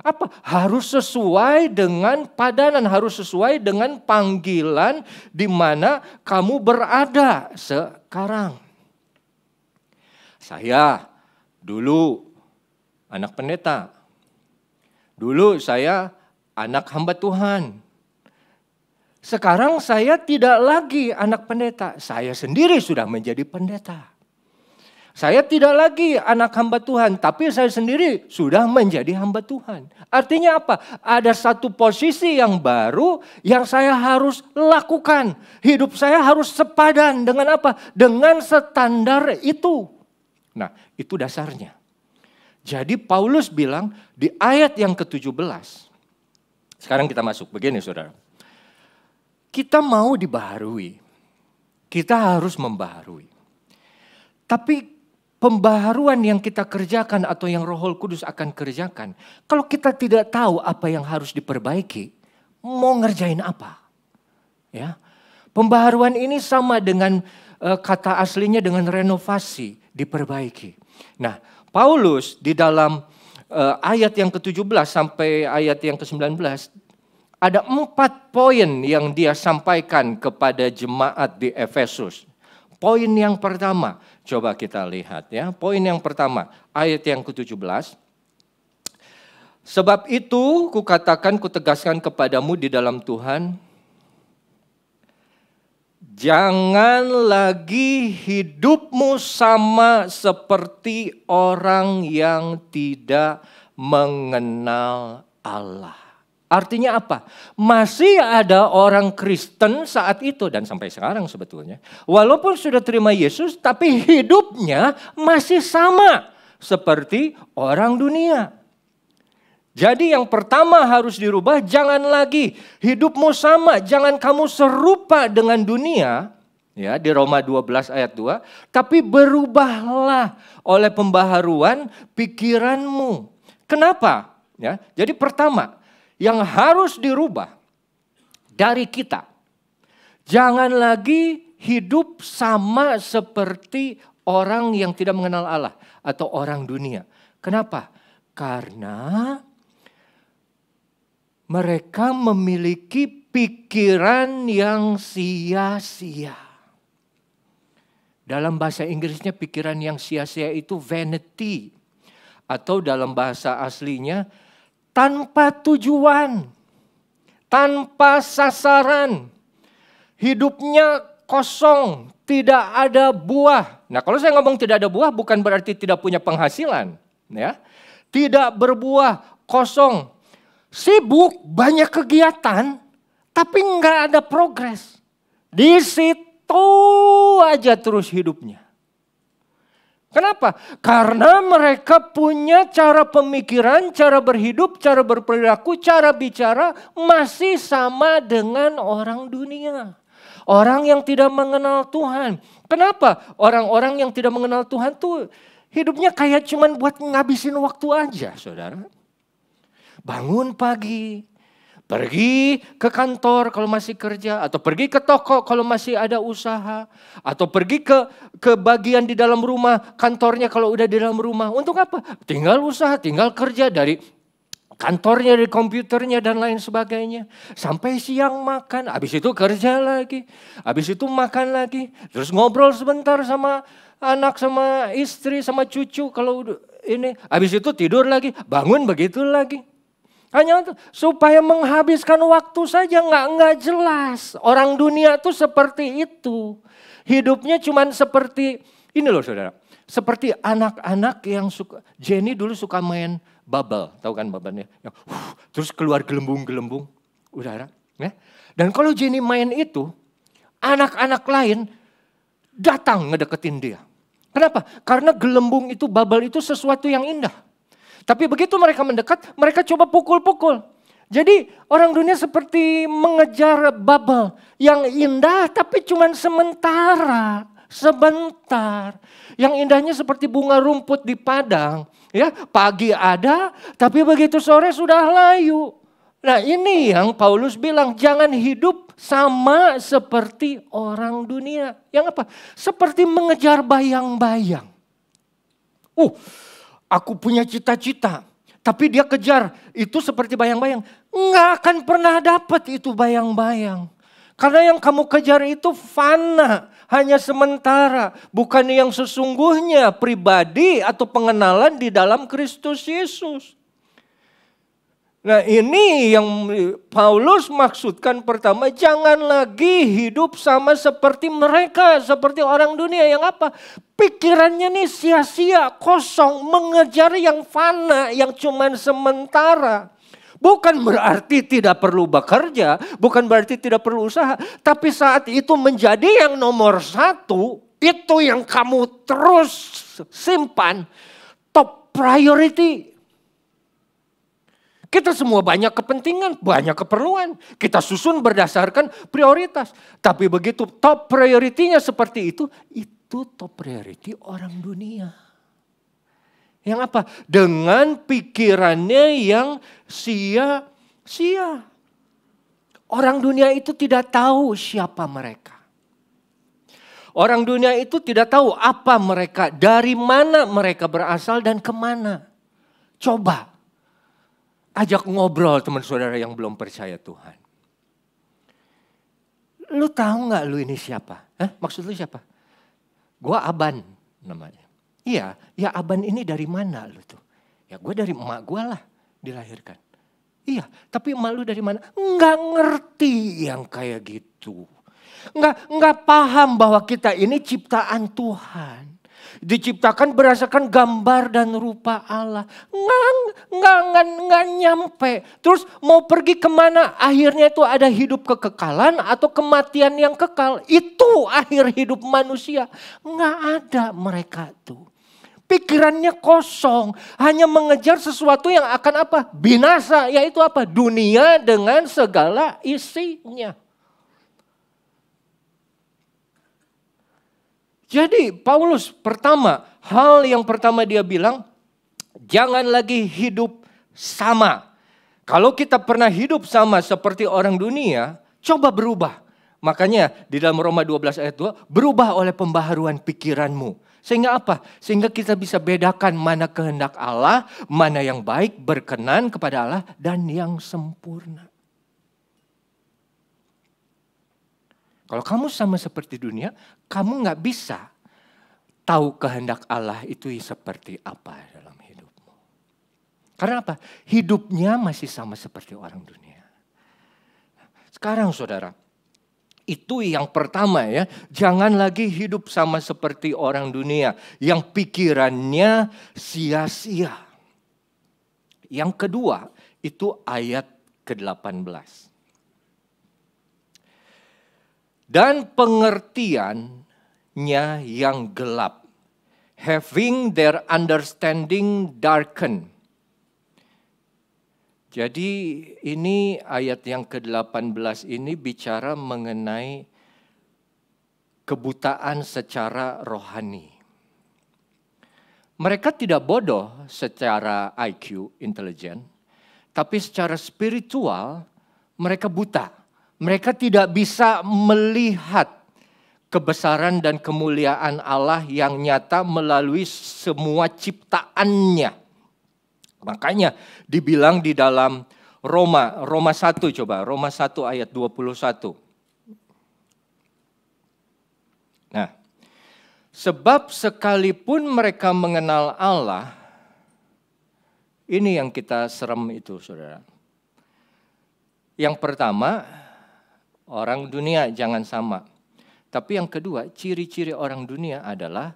Apa? Harus sesuai dengan padanan, harus sesuai dengan panggilan di mana kamu berada sekarang. Saya dulu anak pendeta. Dulu saya anak hamba Tuhan. Sekarang saya tidak lagi anak pendeta, saya sendiri sudah menjadi pendeta. Saya tidak lagi anak hamba Tuhan, tapi saya sendiri sudah menjadi hamba Tuhan. Artinya apa? Ada satu posisi yang baru yang saya harus lakukan. Hidup saya harus sepadan dengan apa? Dengan standar itu. Nah, itu dasarnya. Jadi Paulus bilang di ayat yang ke-17. Sekarang kita masuk, begini saudara. Kita mau dibaharui, kita harus membaharui. Tapi pembaharuan yang kita kerjakan atau yang Roh Kudus akan kerjakan, kalau kita tidak tahu apa yang harus diperbaiki, mau ngerjain apa? Ya, pembaharuan ini sama dengan kata aslinya dengan renovasi, diperbaiki. Nah, Paulus di dalam ayat yang ke-17 sampai ayat yang ke-19, ada 4 poin yang dia sampaikan kepada jemaat di Efesus. Poin yang pertama, coba kita lihat ya. Poin yang pertama, ayat yang ke-17. Sebab itu kukatakan, kutegaskan kepadamu di dalam Tuhan, jangan lagi hidupmu sama seperti orang yang tidak mengenal Allah. Artinya apa? Masih ada orang Kristen saat itu dan sampai sekarang sebetulnya. Walaupun sudah terima Yesus, tapi hidupnya masih sama seperti orang dunia. Jadi yang pertama harus dirubah, jangan lagi hidupmu sama, jangan kamu serupa dengan dunia. Ya, di Roma 12 ayat 2, tapi berubahlah oleh pembaharuan pikiranmu. Kenapa? Ya, jadi pertama, yang harus dirubah dari kita, jangan lagi hidup sama seperti orang yang tidak mengenal Allah atau orang dunia. Kenapa? Karena mereka memiliki pikiran yang sia-sia. Dalam bahasa Inggrisnya pikiran yang sia-sia itu vanity. Atau dalam bahasa aslinya tanpa tujuan, tanpa sasaran, hidupnya kosong, tidak ada buah. Nah, kalau saya ngomong tidak ada buah bukan berarti tidak punya penghasilan, ya. Tidak berbuah, kosong, sibuk, banyak kegiatan, tapi nggak ada progres. Di situ aja terus hidupnya. Kenapa? Karena mereka punya cara pemikiran, cara berhidup, cara berperilaku, cara bicara masih sama dengan orang dunia. Orang yang tidak mengenal Tuhan. Kenapa? Orang-orang yang tidak mengenal Tuhan tuh hidupnya kayak cuman buat ngabisin waktu aja, saudara. Bangun pagi, pergi ke kantor kalau masih kerja, atau pergi ke toko kalau masih ada usaha, atau pergi ke bagian di dalam rumah, kantornya kalau udah di dalam rumah. Untuk apa? Tinggal usaha, tinggal kerja dari kantornya, dari komputernya dan lain sebagainya. Sampai siang makan, habis itu kerja lagi, habis itu makan lagi, terus ngobrol sebentar sama anak sama istri sama cucu kalau ini. Habis itu tidur lagi, bangun begitu lagi. Hanya supaya menghabiskan waktu saja, nggak jelas. Orang dunia tuh seperti itu. Hidupnya cuman seperti ini loh saudara. Seperti anak-anak yang suka, Jenny dulu suka main bubble, tahu kan bubble-nya? Terus keluar gelembung-gelembung udara. Ya? Dan kalau Jenny main itu, anak-anak lain datang ngedeketin dia. Kenapa? Karena gelembung itu, bubble itu sesuatu yang indah. Tapi begitu mereka mendekat, mereka coba pukul-pukul. Jadi orang dunia seperti mengejar bubble yang indah tapi cuma sementara, sebentar. Yang indahnya seperti bunga rumput di padang. Ya, pagi ada tapi begitu sore sudah layu. Nah ini yang Paulus bilang, jangan hidup sama seperti orang dunia. Yang apa? Seperti mengejar bayang-bayang. Aku punya cita-cita, tapi dia kejar. Itu seperti bayang-bayang. Nggak akan pernah dapat itu bayang-bayang. Karena yang kamu kejar itu fana, hanya sementara. Bukan yang sesungguhnya pribadi atau pengenalan di dalam Kristus Yesus. Nah ini yang Paulus maksudkan pertama, jangan lagi hidup sama seperti mereka, seperti orang dunia yang apa? Pikirannya nih sia-sia, kosong, mengejar yang fana, yang cuman sementara. Bukan berarti tidak perlu bekerja, bukan berarti tidak perlu usaha. Tapi saat itu menjadi yang nomor satu, itu yang kamu terus simpan, top priority. Kita semua banyak kepentingan, banyak keperluan. Kita susun berdasarkan prioritas. Tapi begitu top priority-nya seperti itu top priority orang dunia. Yang apa? Dengan pikirannya yang sia-sia. Orang dunia itu tidak tahu siapa mereka. Orang dunia itu tidak tahu apa mereka, dari mana mereka berasal dan kemana. Coba. Ajak ngobrol teman saudara yang belum percaya Tuhan. Lu tahu gak lu ini siapa? Maksud lu siapa? Gua Aban namanya. Iya, ya Aban ini dari mana lu tuh? Ya gue dari emak gue lah dilahirkan. Iya, tapi emak lu dari mana? Nggak ngerti yang kayak gitu. Nggak paham bahwa kita ini ciptaan Tuhan. Diciptakan berdasarkan gambar dan rupa Allah. Nggak nyampe. Terus mau pergi kemana? Akhirnya itu ada hidup kekekalan atau kematian yang kekal. Itu akhir hidup manusia. Nggak ada mereka tuh. Pikirannya kosong. Hanya mengejar sesuatu yang akan apa? Binasa. Yaitu apa? Dunia dengan segala isinya. Jadi Paulus hal yang pertama dia bilang, jangan lagi hidup sama. Kalau kita pernah hidup sama seperti orang dunia, coba berubah. Makanya di dalam Roma 12 ayat 2, berubah oleh pembaharuan pikiranmu. Sehingga apa? Sehingga kita bisa bedakan mana kehendak Allah, mana yang baik, berkenan kepada Allah, dan yang sempurna. Kalau kamu sama seperti dunia, kamu gak bisa tahu kehendak Allah itu seperti apa dalam hidupmu. Karena apa? Hidupnya masih sama seperti orang dunia. Sekarang saudara, itu yang pertama ya. Jangan lagi hidup sama seperti orang dunia yang pikirannya sia-sia. Yang kedua, itu ayat ke-18. Dan pengertiannya yang gelap, having their understanding darkened. Jadi ini ayat yang ke-18 ini bicara mengenai kebutaan secara rohani. Mereka tidak bodoh secara IQ, intelijen, tapi secara spiritual mereka buta. Mereka tidak bisa melihat kebesaran dan kemuliaan Allah yang nyata melalui semua ciptaannya. Makanya dibilang di dalam Roma 1 coba, Roma 1 ayat 21. Nah, Sebab sekalipun mereka mengenal Allah, ini yang kita serem itu, saudara. Yang pertama, orang dunia jangan sama. Tapi yang kedua, ciri-ciri orang dunia adalah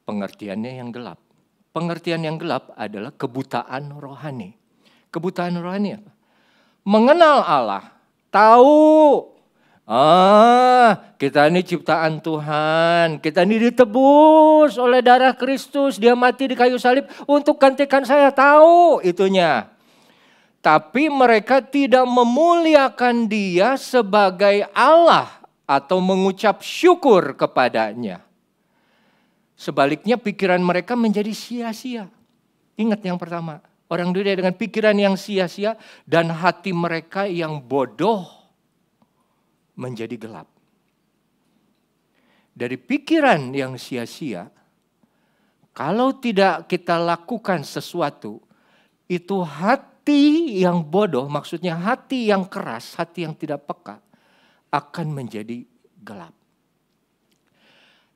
pengertiannya yang gelap. Pengertian yang gelap adalah kebutaan rohani. Kebutaan rohani apa? Mengenal Allah, tahu. Kita ini ciptaan Tuhan, kita ini ditebus oleh darah Kristus, dia mati di kayu salib untuk gantikan saya, tahu itunya. Tapi mereka tidak memuliakan dia sebagai Allah atau mengucap syukur kepadanya. Sebaliknya pikiran mereka menjadi sia-sia. Ingat yang pertama, orang dunia dengan pikiran yang sia-sia dan hati mereka yang bodoh menjadi gelap. Dari pikiran yang sia-sia, kalau tidak kita lakukan sesuatu, itu hati yang bodoh, maksudnya hati yang keras, hati yang tidak peka, akan menjadi gelap.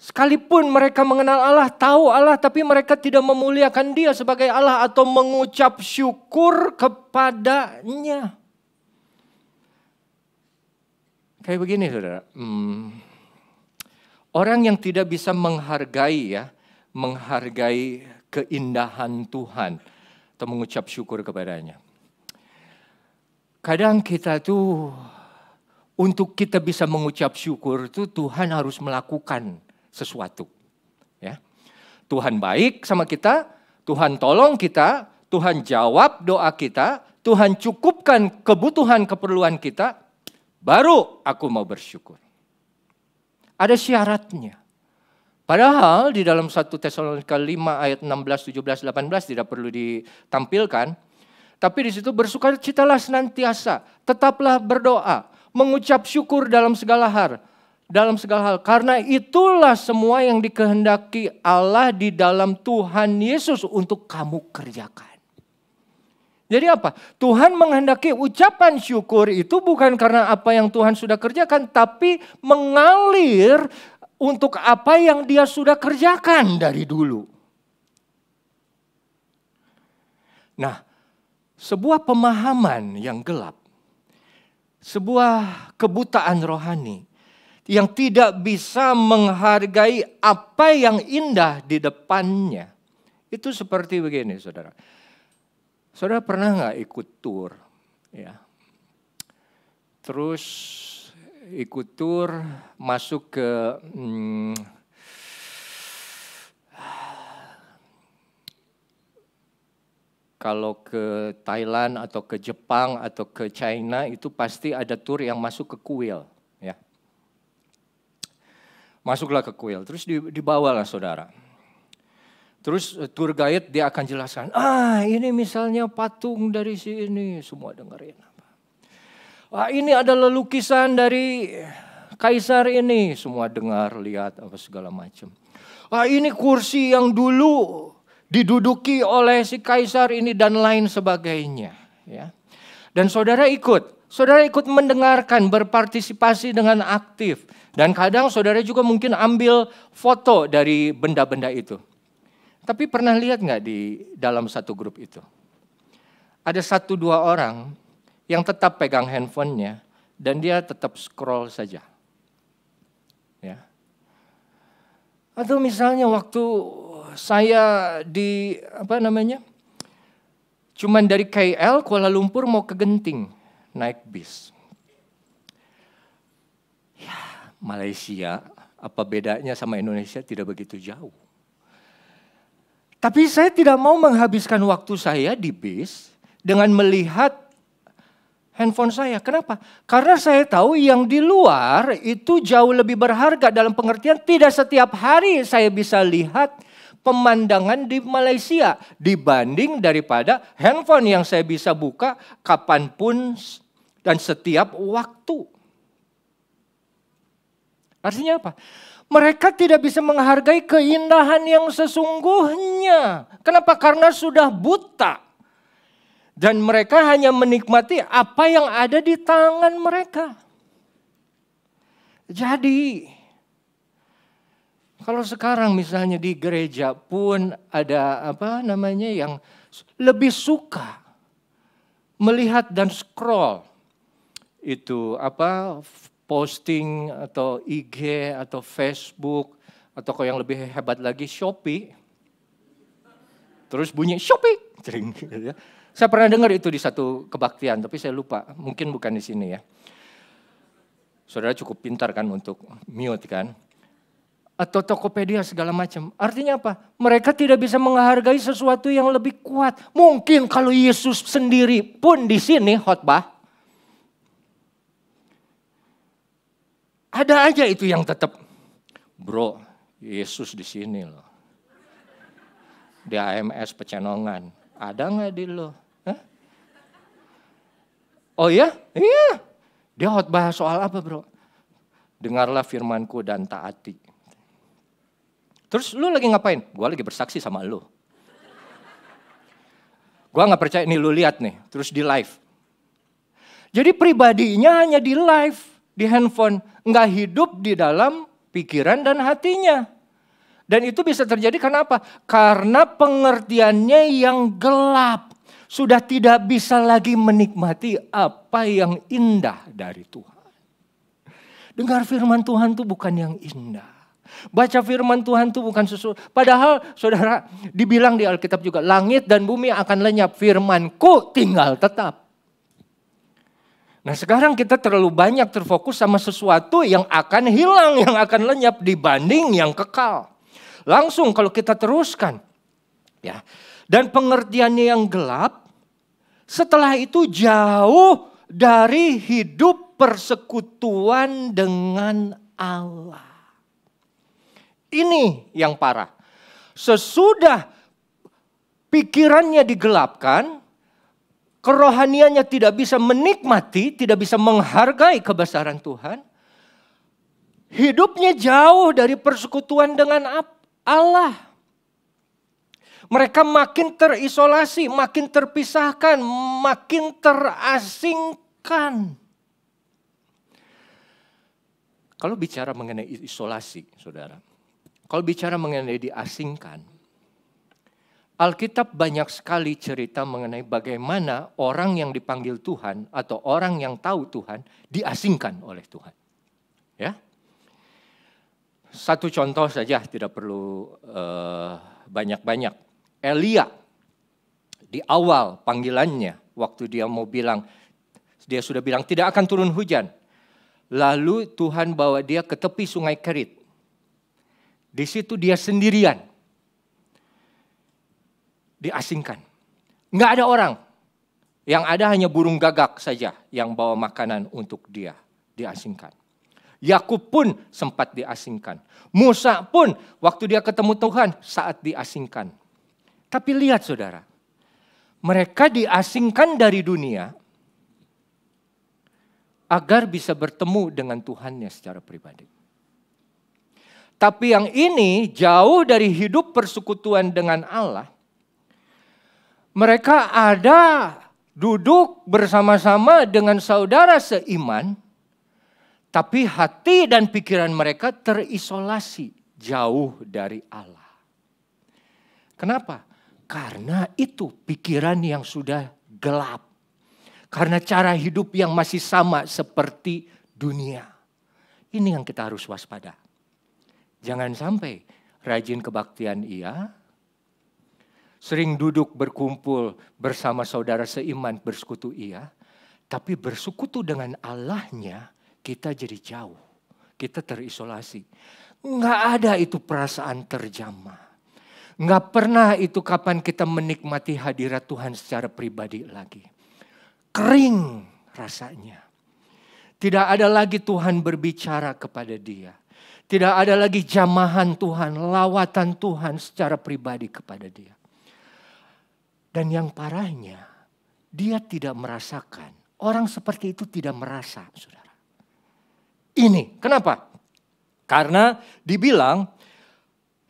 Sekalipun mereka mengenal Allah, tahu Allah, tapi mereka tidak memuliakan dia sebagai Allah atau mengucap syukur kepadanya. Kayak begini, saudara. Orang yang tidak bisa menghargai keindahan Tuhan atau mengucap syukur kepadanya. Kadang kita tuh, untuk kita bisa mengucap syukur itu Tuhan harus melakukan sesuatu. Ya. Tuhan baik sama kita, Tuhan tolong kita, Tuhan jawab doa kita, Tuhan cukupkan kebutuhan keperluan kita, baru aku mau bersyukur. Ada syaratnya. Padahal di dalam 1 Tesalonika 5 ayat 16, 17, 18 tidak perlu ditampilkan. Tapi di situ bersukacitalah senantiasa, tetaplah berdoa, mengucap syukur dalam segala hal. Karena itulah semua yang dikehendaki Allah di dalam Tuhan Yesus untuk kamu kerjakan. Jadi apa? Tuhan menghendaki ucapan syukur itu bukan karena apa yang Tuhan sudah kerjakan, tapi mengalir untuk apa yang dia sudah kerjakan dari dulu. Nah, sebuah pemahaman yang gelap, sebuah kebutaan rohani yang tidak bisa menghargai apa yang indah di depannya, itu seperti begini, saudara. Saudara pernah nggak ikut tur? Ya. Terus ikut tur masuk ke kalau ke Thailand atau ke Jepang atau ke China itu pasti ada tur yang masuk ke kuil. Ya. Masuklah ke kuil, terus dibawalah saudara. Terus tour guide dia akan jelaskan, ini misalnya patung dari sini, semua dengerin. Ini adalah lukisan dari kaisar ini, semua dengar, lihat apa segala macam. Ini kursi yang dulu diduduki oleh si kaisar ini dan lain sebagainya. Ya. Dan saudara ikut mendengarkan, berpartisipasi dengan aktif. Dan kadang saudara juga mungkin ambil foto dari benda-benda itu. Tapi pernah lihat nggak di dalam satu grup itu? Ada 1-2 orang yang tetap pegang handphonenya dan dia tetap scroll saja. Ya. Atau misalnya waktu saya cuman dari KL Kuala Lumpur mau ke Genting naik bis. Ya, Malaysia apa bedanya sama Indonesia tidak begitu jauh. Tapi saya tidak mau menghabiskan waktu saya di bis dengan melihat handphone saya. Kenapa? Karena saya tahu yang di luar itu jauh lebih berharga dalam pengertian tidak setiap hari saya bisa lihat pemandangan di Malaysia dibanding daripada handphone yang saya bisa buka kapanpun dan setiap waktu. Artinya apa? Mereka tidak bisa menghargai keindahan yang sesungguhnya. Kenapa? Karena sudah buta. Dan mereka hanya menikmati apa yang ada di tangan mereka. Jadi, Kalau sekarang misalnya di gereja pun ada yang lebih suka melihat dan scroll itu posting atau IG atau Facebook atau kalau yang lebih hebat lagi Shopee. Terus bunyi Shopee. Saya pernah dengar itu di satu kebaktian tapi saya lupa, mungkin bukan di sini ya. Saudara cukup pintar kan untuk mute kan? Atau Tokopedia segala macam. Artinya apa? Mereka tidak bisa menghargai sesuatu yang lebih kuat. Mungkin kalau Yesus sendiri pun di sini khotbah, ada aja itu yang tetap, bro, Yesus di sini loh. Di AMS Pecenongan, ada nggak di lo? Hah? Oh ya? Iya. Dia khotbah soal apa bro? Dengarlah firmanku dan taati. Terus lu lagi ngapain? Gua lagi bersaksi sama lu. Gua nggak percaya nih, lu lihat nih, terus di live. Jadi pribadinya hanya di live, di handphone, nggak hidup di dalam pikiran dan hatinya. Dan itu bisa terjadi karena apa? Karena pengertiannya yang gelap. Sudah tidak bisa lagi menikmati apa yang indah dari Tuhan. Dengar firman Tuhan itu bukan yang indah. Baca firman Tuhan itu bukan sesuatu. Padahal saudara dibilang di Alkitab juga, langit dan bumi akan lenyap, firmanku tinggal tetap. Nah sekarang kita terlalu banyak terfokus sama sesuatu yang akan hilang, yang akan lenyap dibanding yang kekal. Langsung kalau kita teruskan, ya, dan pengertiannya yang gelap, setelah itu jauh dari hidup persekutuan dengan Allah. Ini yang parah. Sesudah pikirannya digelapkan, kerohaniannya tidak bisa menikmati, tidak bisa menghargai kebesaran Tuhan, hidupnya jauh dari persekutuan dengan Allah. Mereka makin terisolasi, makin terpisahkan, makin terasingkan. Kalau bicara mengenai isolasi, saudara, kalau bicara mengenai diasingkan, Alkitab banyak sekali cerita mengenai bagaimana orang yang dipanggil Tuhan atau orang yang tahu Tuhan diasingkan oleh Tuhan. Ya. Satu contoh saja, tidak perlu banyak-banyak. Elia di awal panggilannya, waktu dia mau bilang, dia sudah bilang tidak akan turun hujan. Lalu Tuhan bawa dia ke tepi sungai Kerit. Di situ dia sendirian. Diasingkan. Nggak ada orang. Yang ada hanya burung gagak saja yang bawa makanan untuk dia. Diasingkan. Yakub pun sempat diasingkan. Musa pun waktu dia ketemu Tuhan saat diasingkan. Tapi lihat saudara, mereka diasingkan dari dunia agar bisa bertemu dengan Tuhannya secara pribadi. Tapi yang ini jauh dari hidup persekutuan dengan Allah. Mereka ada duduk bersama-sama dengan saudara seiman, tapi hati dan pikiran mereka terisolasi jauh dari Allah. Kenapa? Karena itu pikiran yang sudah gelap. Karena cara hidup yang masih sama seperti dunia. Ini yang kita harus waspada. Jangan sampai rajin kebaktian iya, sering duduk berkumpul bersama saudara seiman bersekutu iya, tapi bersekutu dengan Allahnya kita jadi jauh, kita terisolasi. Nggak ada itu perasaan terjamah. Nggak pernah itu kapan kita menikmati hadirat Tuhan secara pribadi lagi. Kering rasanya. Tidak ada lagi Tuhan berbicara kepada dia. Tidak ada lagi jamahan Tuhan, lawatan Tuhan secara pribadi kepada dia. Dan yang parahnya, dia tidak merasakan. Orang seperti itu tidak merasa, saudara. Ini, kenapa? Karena dibilang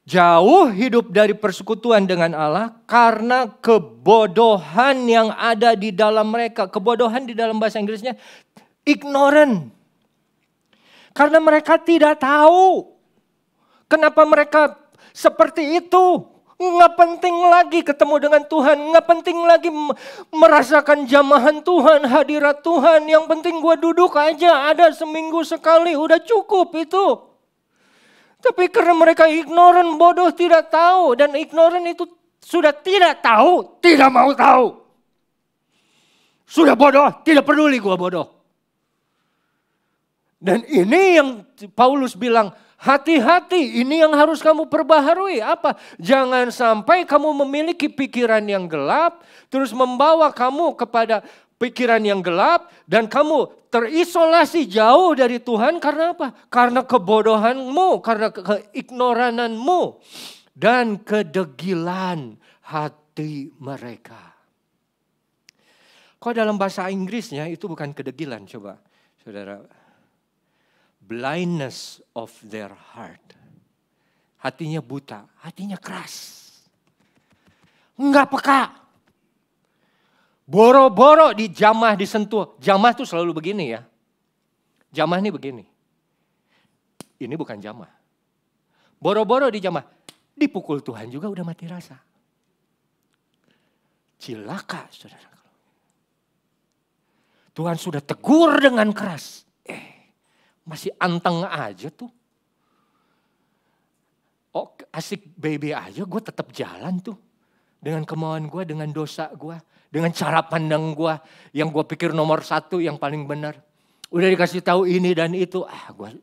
jauh hidup dari persekutuan dengan Allah karena kebodohan yang ada di dalam mereka. Kebodohan di dalam bahasa Inggrisnya ignorant. Karena mereka tidak tahu Kenapa mereka seperti itu? Nggak penting lagi ketemu dengan Tuhan. Nggak penting lagi merasakan jamahan Tuhan, hadirat Tuhan. Yang penting gue duduk aja, ada seminggu sekali, udah cukup itu. Tapi karena mereka ignoran, bodoh, tidak tahu. Dan ignoran itu sudah tidak tahu, tidak mau tahu. Sudah bodoh, tidak peduli gue bodoh. Dan ini yang Paulus bilang, hati-hati, ini yang harus kamu perbaharui. Apa? Jangan sampai kamu memiliki pikiran yang gelap, terus membawa kamu kepada pikiran yang gelap, dan kamu terisolasi jauh dari Tuhan karena apa? Karena kebodohanmu, karena keignorananmu, dan kedegilan hati mereka. Kok dalam bahasa Inggrisnya itu bukan kedegilan, coba saudara. Blindness of their heart. Hatinya buta, hatinya keras. Enggak peka. Boro-boro dijamah, disentuh. Jamah tuh selalu begini ya. Jamah ini begini. Ini bukan jamah. Boro-boro dijamah. Dipukul Tuhan juga udah mati rasa. Cilaka saudara. Tuhan sudah tegur dengan keras. Masih anteng aja tuh. Oh, asik baby aja, gue tetap jalan tuh. Dengan kemauan gue, dengan dosa gue. Dengan cara pandang gue. Yang gue pikir nomor satu, yang paling benar. Udah dikasih tahu ini dan itu. Gue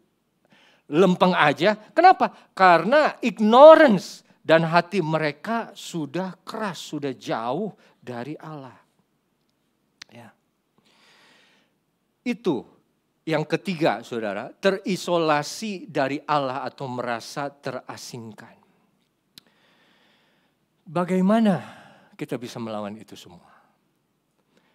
lempeng aja. Kenapa? Karena ignorance. Dan hati mereka sudah keras, sudah jauh dari Allah. Ya. Itu yang ketiga, saudara, terisolasi dari Allah atau merasa terasingkan. Bagaimana kita bisa melawan itu semua?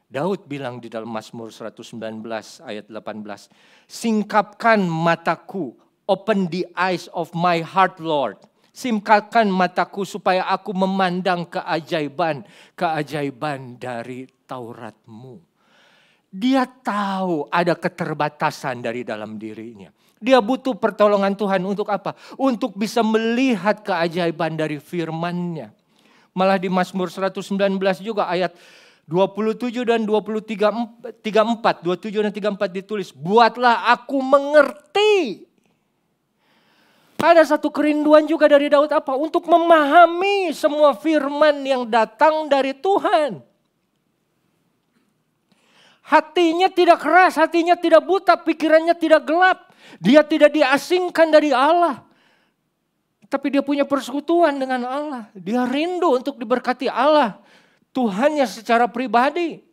Daud bilang di dalam Mazmur 119 ayat 18, singkapkan mataku, open the eyes of my heart, Lord. Singkapkan mataku supaya aku memandang keajaiban dari Taurat-Mu. Dia tahu ada keterbatasan dari dalam dirinya. Dia butuh pertolongan Tuhan untuk apa? Untuk bisa melihat keajaiban dari firman-Nya. Malah di Mazmur 119 juga ayat 27 dan 34 dan 34 ditulis, buatlah aku mengerti. Ada satu kerinduan juga dari Daud apa? Untuk memahami semua firman yang datang dari Tuhan. Hatinya tidak keras, hatinya tidak buta, pikirannya tidak gelap. Dia tidak diasingkan dari Allah. Tapi dia punya persekutuan dengan Allah. Dia rindu untuk diberkati Allah. Tuhannya secara pribadi.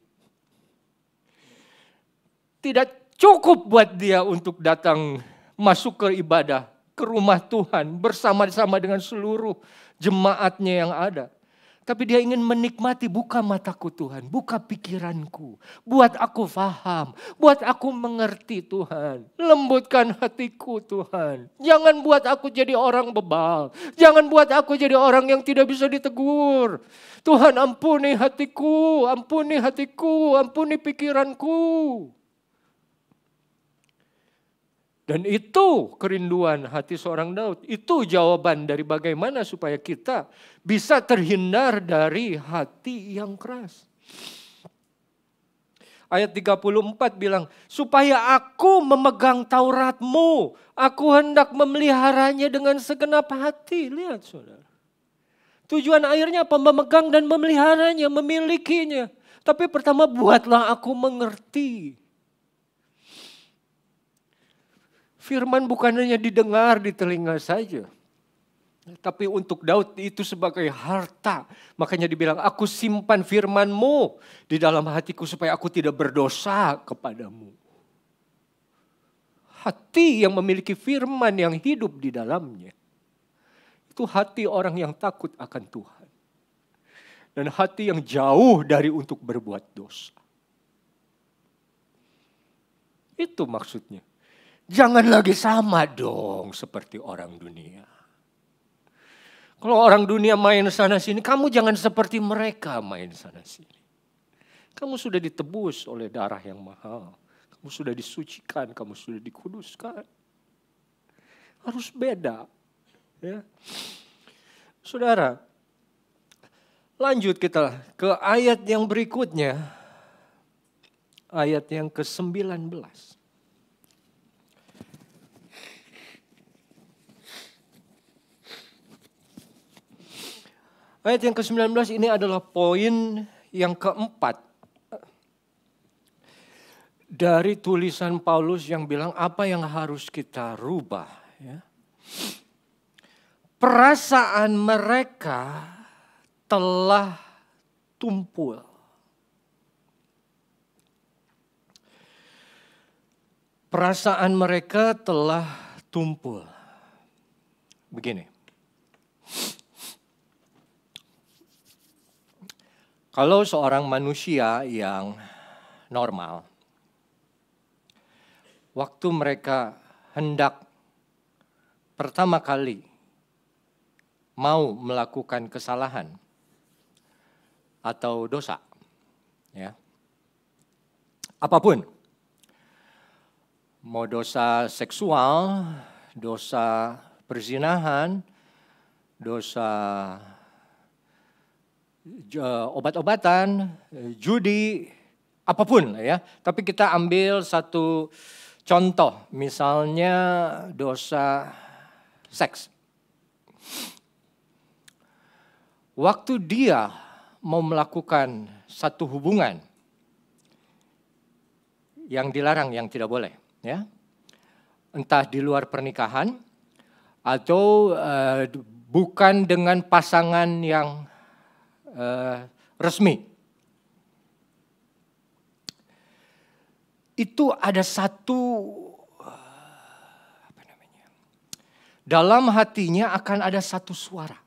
Tidak cukup buat dia untuk datang masuk ke ibadah, ke rumah Tuhan. Bersama-sama dengan seluruh jemaatnya yang ada. Tapi dia ingin menikmati, buka mataku Tuhan, buka pikiranku. Buat aku faham, buat aku mengerti Tuhan. Lembutkan hatiku Tuhan. Jangan buat aku jadi orang bebal. Jangan buat aku jadi orang yang tidak bisa ditegur. Tuhan ampuni hatiku, ampuni hatiku, ampuni pikiranku. Dan itu kerinduan hati seorang Daud. Itu jawaban dari bagaimana supaya kita bisa terhindar dari hati yang keras. Ayat 34 bilang, supaya aku memegang Taurat-Mu, aku hendak memeliharanya dengan segenap hati. Lihat saudara. Tujuan akhirnya apa? Memegang dan memeliharanya, memilikinya. Tapi pertama buatlah aku mengerti. Firman bukan hanya didengar di telinga saja. Tapi untuk Daud itu sebagai harta. Makanya dibilang, aku simpan firman-Mu di dalam hatiku supaya aku tidak berdosa kepadamu. Hati yang memiliki firman yang hidup di dalamnya. Itu hati orang yang takut akan Tuhan. Dan hati yang jauh dari untuk berbuat dosa. Itu maksudnya. Jangan lagi sama dong seperti orang dunia. Kalau orang dunia main sana sini, kamu jangan seperti mereka main sana sini. Kamu sudah ditebus oleh darah yang mahal. Kamu sudah disucikan, kamu sudah dikuduskan. Harus beda. Ya. Saudara, lanjut kita ke ayat yang berikutnya. Ayat yang ke-19. Ayat yang ke-19 ini adalah poin yang keempat dari tulisan Paulus yang bilang apa yang harus kita rubah. Ya. Perasaan mereka telah tumpul. Perasaan mereka telah tumpul. Begini. Kalau seorang manusia yang normal, waktu mereka hendak pertama kali mau melakukan kesalahan atau dosa, ya, apapun, mau dosa seksual, dosa perzinahan, dosa obat-obatan, judi, apapun, ya. Tapi kita ambil satu contoh, misalnya dosa seks. Waktu dia mau melakukan satu hubungan yang dilarang, yang tidak boleh, ya, entah di luar pernikahan atau bukan dengan pasangan yang resmi, itu ada satu dalam hatinya akan ada satu suara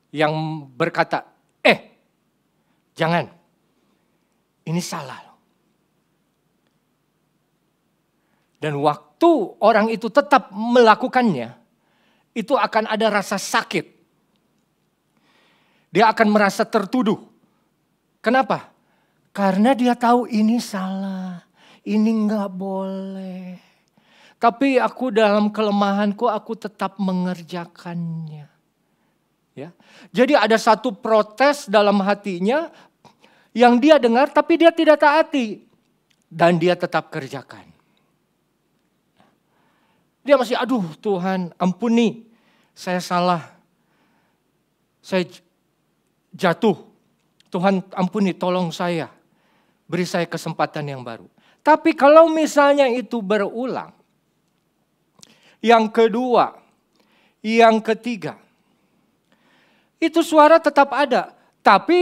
yang berkata, jangan, ini salah. Dan waktu orang itu tetap melakukannya, itu akan ada rasa sakit. Dia akan merasa tertuduh. Kenapa? Karena dia tahu ini salah, ini enggak boleh. Tapi aku dalam kelemahanku, aku tetap mengerjakannya. Ya. Jadi ada satu protes dalam hatinya yang dia dengar tapi dia tidak taati. Dan dia tetap kerjakan. Dia masih, aduh Tuhan ampuni, saya salah. Saya jatuh. Tuhan ampuni, tolong saya. Beri saya kesempatan yang baru. Tapi kalau misalnya itu berulang. Yang kedua, yang ketiga. Itu suara tetap ada. Tapi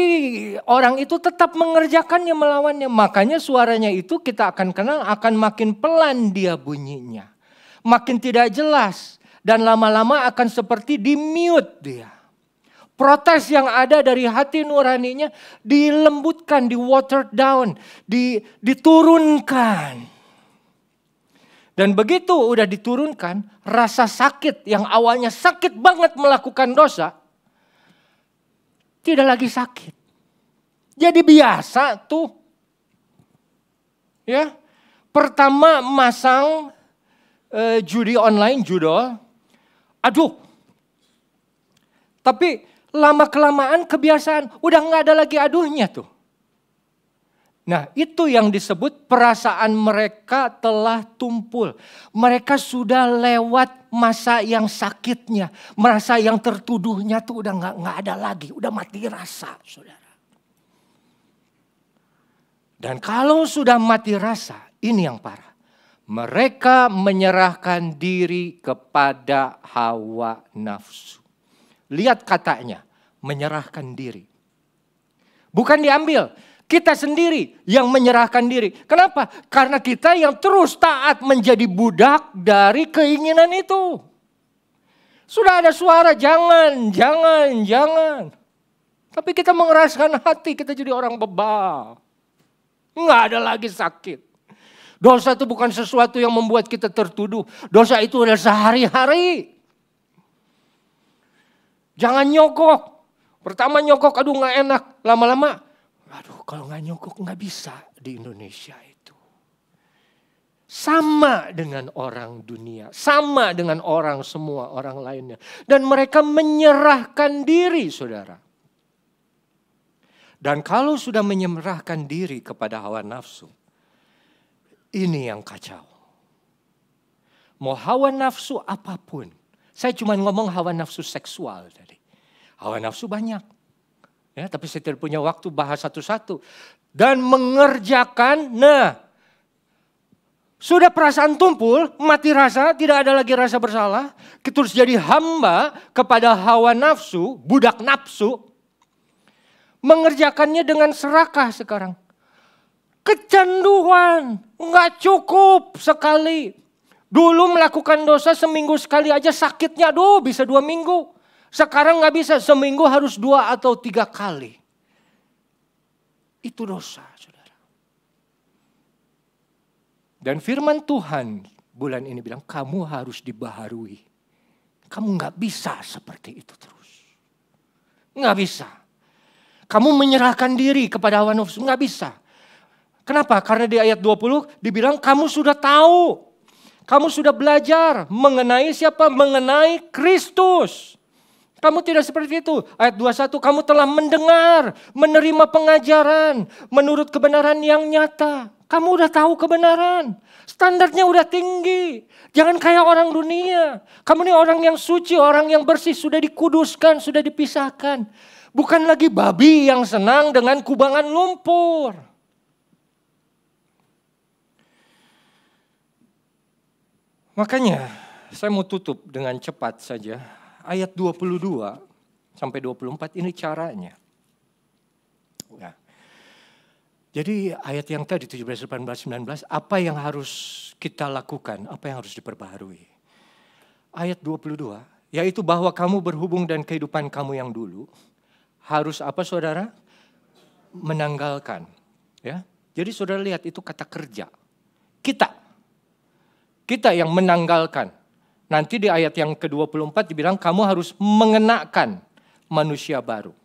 orang itu tetap mengerjakannya, melawannya. Makanya suaranya itu kita akan kenal akan makin pelan dia bunyinya. Makin tidak jelas. Dan lama-lama akan seperti di-mute dia. Protes yang ada dari hati nuraninya dilembutkan, di-watered down, diturunkan. Dan begitu udah diturunkan, rasa sakit yang awalnya sakit banget melakukan dosa, tidak lagi sakit. Jadi biasa tuh. Ya. Pertama masang judi online, judol. Aduh. Tapi lama-kelamaan kebiasaan. Udah gak ada lagi aduhnya tuh. Nah itu yang disebut perasaan mereka telah tumpul. Mereka sudah lewat masa yang sakitnya. Merasa yang tertuduhnya tuh udah gak ada lagi. Udah mati rasa, saudara. Dan kalau sudah mati rasa, ini yang parah. Mereka menyerahkan diri kepada hawa nafsu. Lihat katanya, menyerahkan diri. Bukan diambil. Kita sendiri yang menyerahkan diri. Kenapa? Karena kita yang terus taat menjadi budak dari keinginan itu. Sudah ada suara jangan. Tapi kita mengeraskan hati, kita jadi orang bebal. Nggak ada lagi sakit. Dosa itu bukan sesuatu yang membuat kita tertuduh. Dosa itu adalah sehari-hari. Jangan nyogok. Pertama nyogok, aduh nggak enak. Lama-lama, aduh kalau nggak nyogok nggak bisa di Indonesia itu. Sama dengan orang dunia, sama dengan orang semua orang lainnya. Dan mereka menyerahkan diri, saudara. Dan kalau sudah menyerahkan diri kepada hawa nafsu, ini yang kacau. Mau hawa nafsu apapun. Saya cuma ngomong hawa nafsu seksual tadi. Hawa nafsu banyak. Ya, tapi saya tidak punya waktu bahas satu-satu. Dan mengerjakan, sudah perasaan tumpul, mati rasa, tidak ada lagi rasa bersalah. Terus jadi hamba kepada hawa nafsu, budak nafsu. Mengerjakannya dengan serakah sekarang. Kecanduan, nggak cukup sekali. Dulu melakukan dosa seminggu sekali aja sakitnya, bisa 2 minggu. Sekarang nggak bisa, seminggu harus 2 atau 3 kali. Itu dosa, saudara. Dan firman Tuhan bulan ini bilang, kamu harus dibaharui. Kamu nggak bisa seperti itu terus. Nggak bisa. Kamu menyerahkan diri kepada hawa nafsu, nggak bisa. Kenapa? Karena di ayat 20 dibilang kamu sudah tahu. Kamu sudah belajar mengenai siapa? Mengenai Kristus. Kamu tidak seperti itu. Ayat 21, kamu telah mendengar, menerima pengajaran menurut kebenaran yang nyata. Kamu udah tahu kebenaran. Standarnya udah tinggi. Jangan kayak orang dunia. Kamu ini orang yang suci, orang yang bersih, sudah dikuduskan, sudah dipisahkan. Bukan lagi babi yang senang dengan kubangan lumpur. Makanya saya mau tutup dengan cepat saja. Ayat 22 sampai 24 ini caranya. Nah, jadi ayat yang tadi 17, 18, 19, apa yang harus kita lakukan? Apa yang harus diperbaharui? Ayat 22, yaitu bahwa kamu berhubung dan kehidupan kamu yang dulu. Harus apa saudara? Menanggalkan. Ya. Jadi saudara lihat itu kata kerja. Kita yang menanggalkan. Nanti di ayat yang ke-24 dibilang kamu harus mengenakan manusia baru.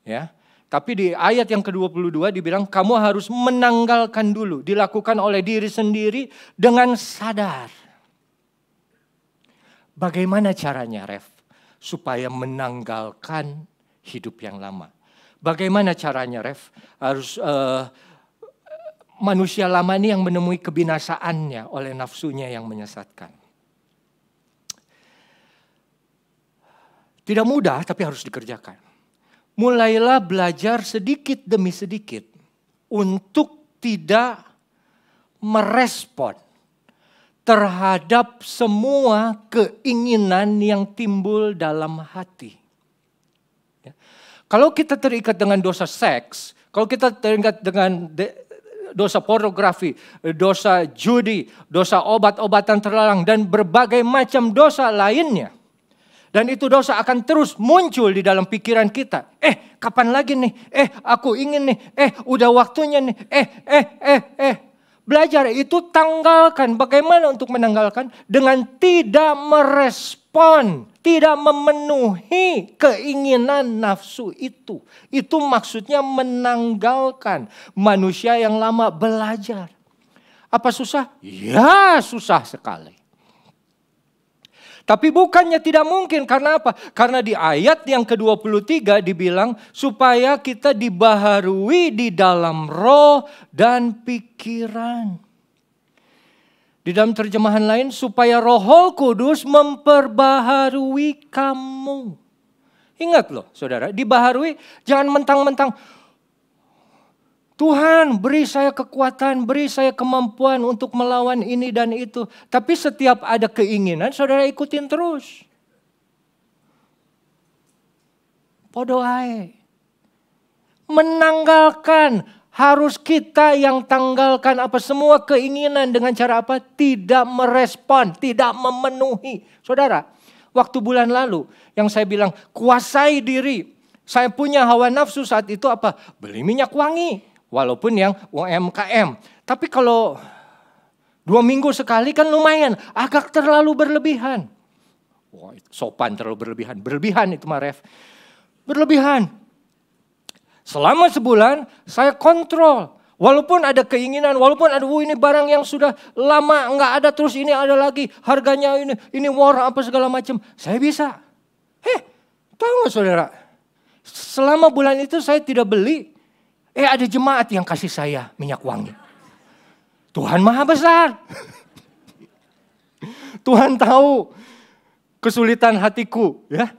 Ya. Tapi di ayat yang ke-22 dibilang kamu harus menanggalkan dulu. Dilakukan oleh diri sendiri dengan sadar. Bagaimana caranya, Ref? Supaya menanggalkan hidup yang lama. Bagaimana caranya, Ref? Harus manusia lama ini yang menemui kebinasaannya oleh nafsunya yang menyesatkan. Tidak mudah tapi harus dikerjakan. Mulailah belajar sedikit demi sedikit untuk tidak merespon terhadap semua keinginan yang timbul dalam hati. Ya. Kalau kita terikat dengan dosa seks, kalau kita terikat dengan dosa pornografi, dosa judi, dosa obat-obatan terlarang, dan berbagai macam dosa lainnya. Dan itu dosa akan terus muncul di dalam pikiran kita. Kapan lagi nih? Aku ingin nih. Udah waktunya nih. Belajar itu tanggalkan. Bagaimana untuk menanggalkan? Dengan tidak merespon, tidak memenuhi keinginan nafsu itu. Itu maksudnya menanggalkan. Manusia yang lama belajar. Apa susah? Ya susah sekali. Tapi bukannya tidak mungkin, karena apa? Karena di ayat yang ke-23 dibilang supaya kita dibaharui di dalam roh dan pikiran. Di dalam terjemahan lain, supaya Roh Kudus memperbaharui kamu. Ingat loh saudara, dibaharui jangan mentang-mentang Tuhan beri saya kekuatan, beri saya kemampuan untuk melawan ini dan itu. Tapi setiap ada keinginan, saudara ikutin terus. Podo ae. Menanggalkan, harus kita yang tanggalkan apa semua keinginan dengan cara apa? Tidak merespon, tidak memenuhi. Saudara, waktu bulan lalu yang saya bilang kuasai diri. Saya punya hawa nafsu saat itu apa? Beli minyak wangi. Walaupun yang UMKM. Tapi kalau 2 minggu sekali kan lumayan. Agak terlalu berlebihan. Wah, sopan terlalu berlebihan. Berlebihan itu Maref. Berlebihan. Selama sebulan saya kontrol. Walaupun ada keinginan, walaupun ada ini barang yang sudah lama nggak ada, terus ini ada lagi, harganya ini war apa segala macam, saya bisa. Tahu nggak saudara? Selama bulan itu saya tidak beli, ada jemaat yang kasih saya minyak wangi. Tuhan Maha Besar. Tuhan tahu kesulitan hatiku, ya.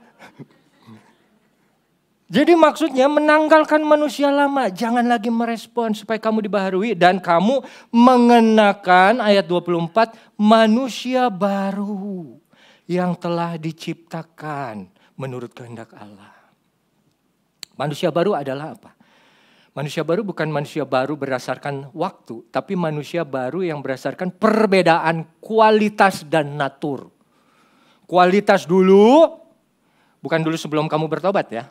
Jadi maksudnya menanggalkan manusia lama, jangan lagi merespon supaya kamu dibaharui dan kamu mengenakan ayat 24 manusia baru yang telah diciptakan menurut kehendak Allah. Manusia baru adalah apa? Manusia baru bukan manusia baru berdasarkan waktu, tapi manusia baru yang berdasarkan perbedaan kualitas dan natur. Kualitas dulu, bukan dulu sebelum kamu bertobat ya.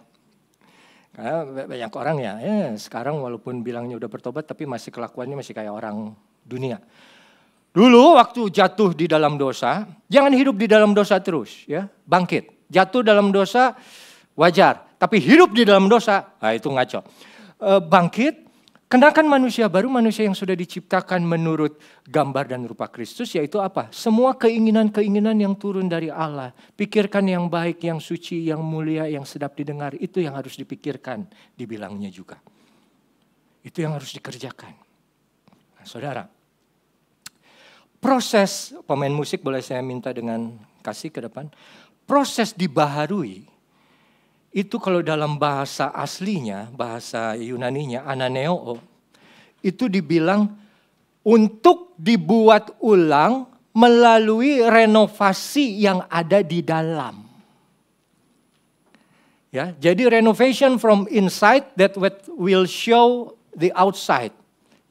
Karena banyak orang ya sekarang walaupun bilangnya udah bertobat tapi masih kelakuannya masih kayak orang dunia. Dulu waktu jatuh di dalam dosa, jangan hidup di dalam dosa terus ya, bangkit. Jatuh dalam dosa wajar, tapi hidup di dalam dosa, itu ngaco. Bangkit, kenakan manusia baru, manusia yang sudah diciptakan menurut gambar dan rupa Kristus, yaitu apa? Semua keinginan-keinginan yang turun dari Allah. Pikirkan yang baik, yang suci, yang mulia, yang sedap didengar. Itu yang harus dipikirkan, dibilangnya juga. Itu yang harus dikerjakan. Nah, saudara, proses, pemain musik boleh saya minta dengan kasih ke depan. Proses dibaharui, itu kalau dalam bahasa aslinya, bahasa Yunaninya, ananeo, itu dibilang untuk dibuat ulang melalui renovasi yang ada di dalam. Ya, jadi renovation from inside that will show the outside.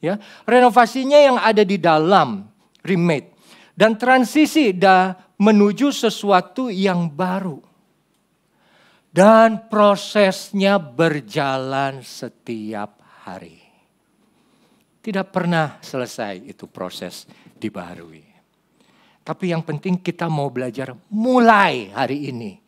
Ya, renovasinya yang ada di dalam, remade. Dan transisi menuju sesuatu yang baru. Dan prosesnya berjalan setiap hari. Tidak pernah selesai itu proses dibaharui. Tapi yang penting kita mau belajar mulai hari ini.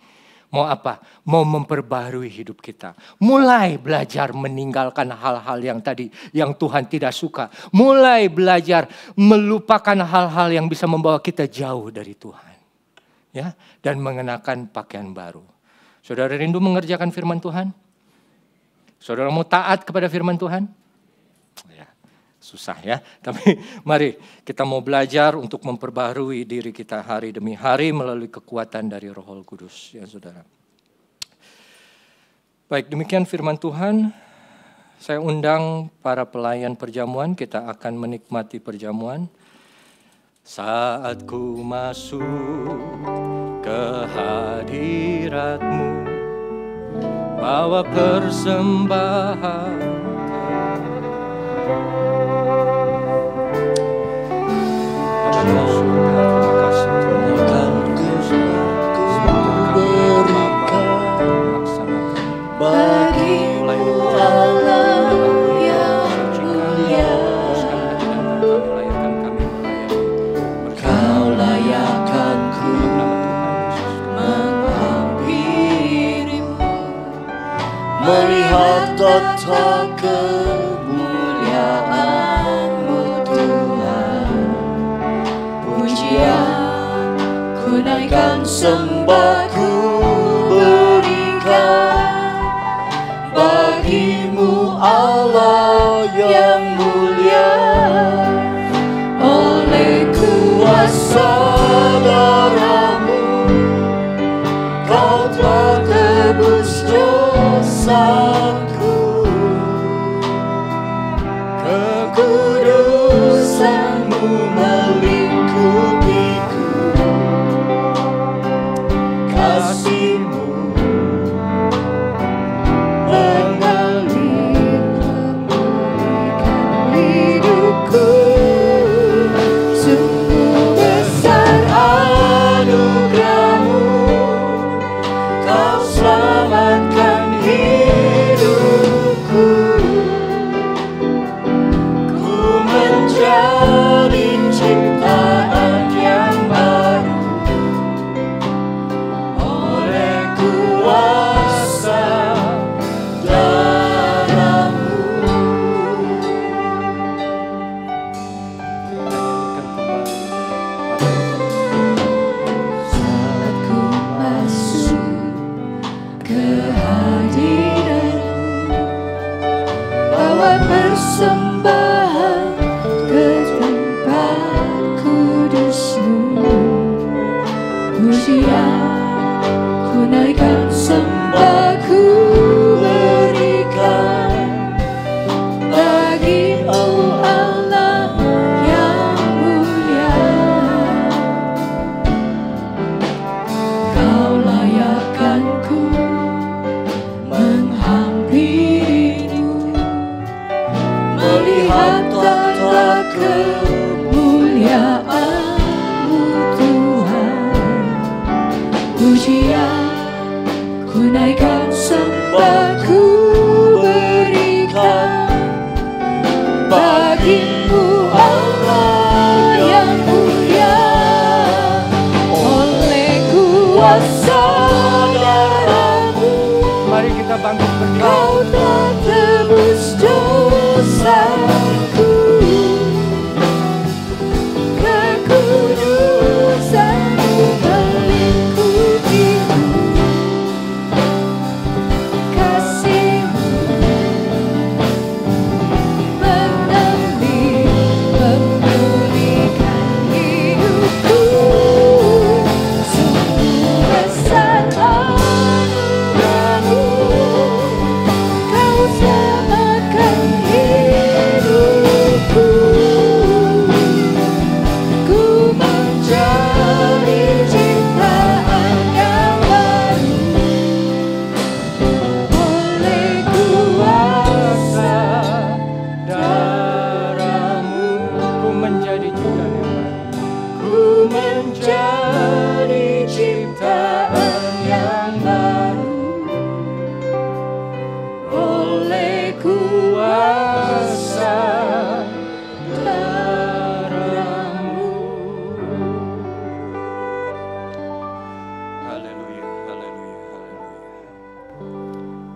Mau apa? Mau memperbaharui hidup kita. Mulai belajar meninggalkan hal-hal yang tadi yang Tuhan tidak suka. Mulai belajar melupakan hal-hal yang bisa membawa kita jauh dari Tuhan. Ya, dan mengenakan pakaian baru. Saudara rindu mengerjakan firman Tuhan? Saudara mau taat kepada firman Tuhan? Ya, susah ya. Tapi mari kita mau belajar untuk memperbaharui diri kita hari demi hari melalui kekuatan dari Roh Kudus. Ya saudara. Baik, demikian firman Tuhan. Saya undang para pelayan perjamuan, kita akan menikmati perjamuan. Saat ku masuk ke hadirat-Mu, bawa persembahan. Terima kasih Tuhan, bagi-Mu Allah yang mulia. Kau layakkan ku menghampirimu, melihat tata kemuliaan-Mu Tuhan. Pujian ku naikkan, sembah ku berikan bagi-Mu Allah yang mulia. Oleh kuasa darah-Mu Kau telah tebus dosaku. Kekudusan-Mu melingkupiku, kasih-Mu mengalir memulihkan hidupku. Sungguh besar anugerah-Mu, Kau selamatkan hidupku. Ku Ibu Allah yang mulia, oleh kuasa darah-Mu, Mari kita bangkit berdiri. Kau telah tebus dosaku. Kekudusan-Mu melingkupiku, kasih-Mu menemani, memulihkan hidupku. Sungguh besar anugerah-Mu, Kau selamatkan hidupku. Ku mencari ciptaan yang baru, oleh kuasa Darah-Mu, ku menjadi ciptaan yang baru. Ku mencari ciptaan yang baru, oleh kuasa darah-Mu. Haleluya, haleluya, haleluya.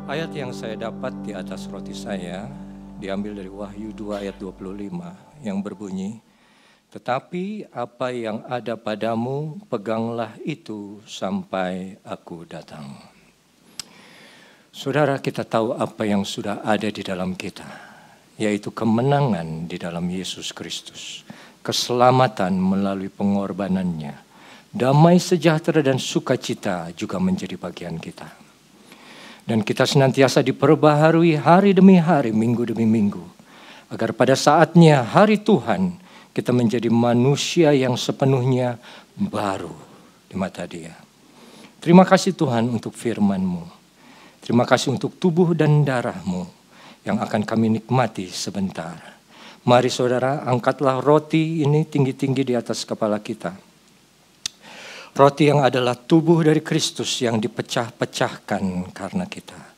Ayat yang saya dapat di atas roti saya diambil dari Wahyu 2 ayat 25 yang berbunyi, tetapi apa yang ada padamu, peganglah itu sampai aku datang. Saudara, kita tahu apa yang sudah ada di dalam kita, yaitu kemenangan di dalam Yesus Kristus, keselamatan melalui pengorbanannya, damai sejahtera dan sukacita juga menjadi bagian kita. Dan kita senantiasa diperbaharui hari demi hari, minggu demi minggu, agar pada saatnya hari Tuhan kita menjadi manusia yang sepenuhnya baru di mata Dia. Terima kasih Tuhan untuk firman-Mu. Terima kasih untuk tubuh dan darah-Mu yang akan kami nikmati sebentar. Mari saudara, angkatlah roti ini tinggi-tinggi di atas kepala kita. Roti yang adalah tubuh dari Kristus yang dipecah-pecahkan karena kita.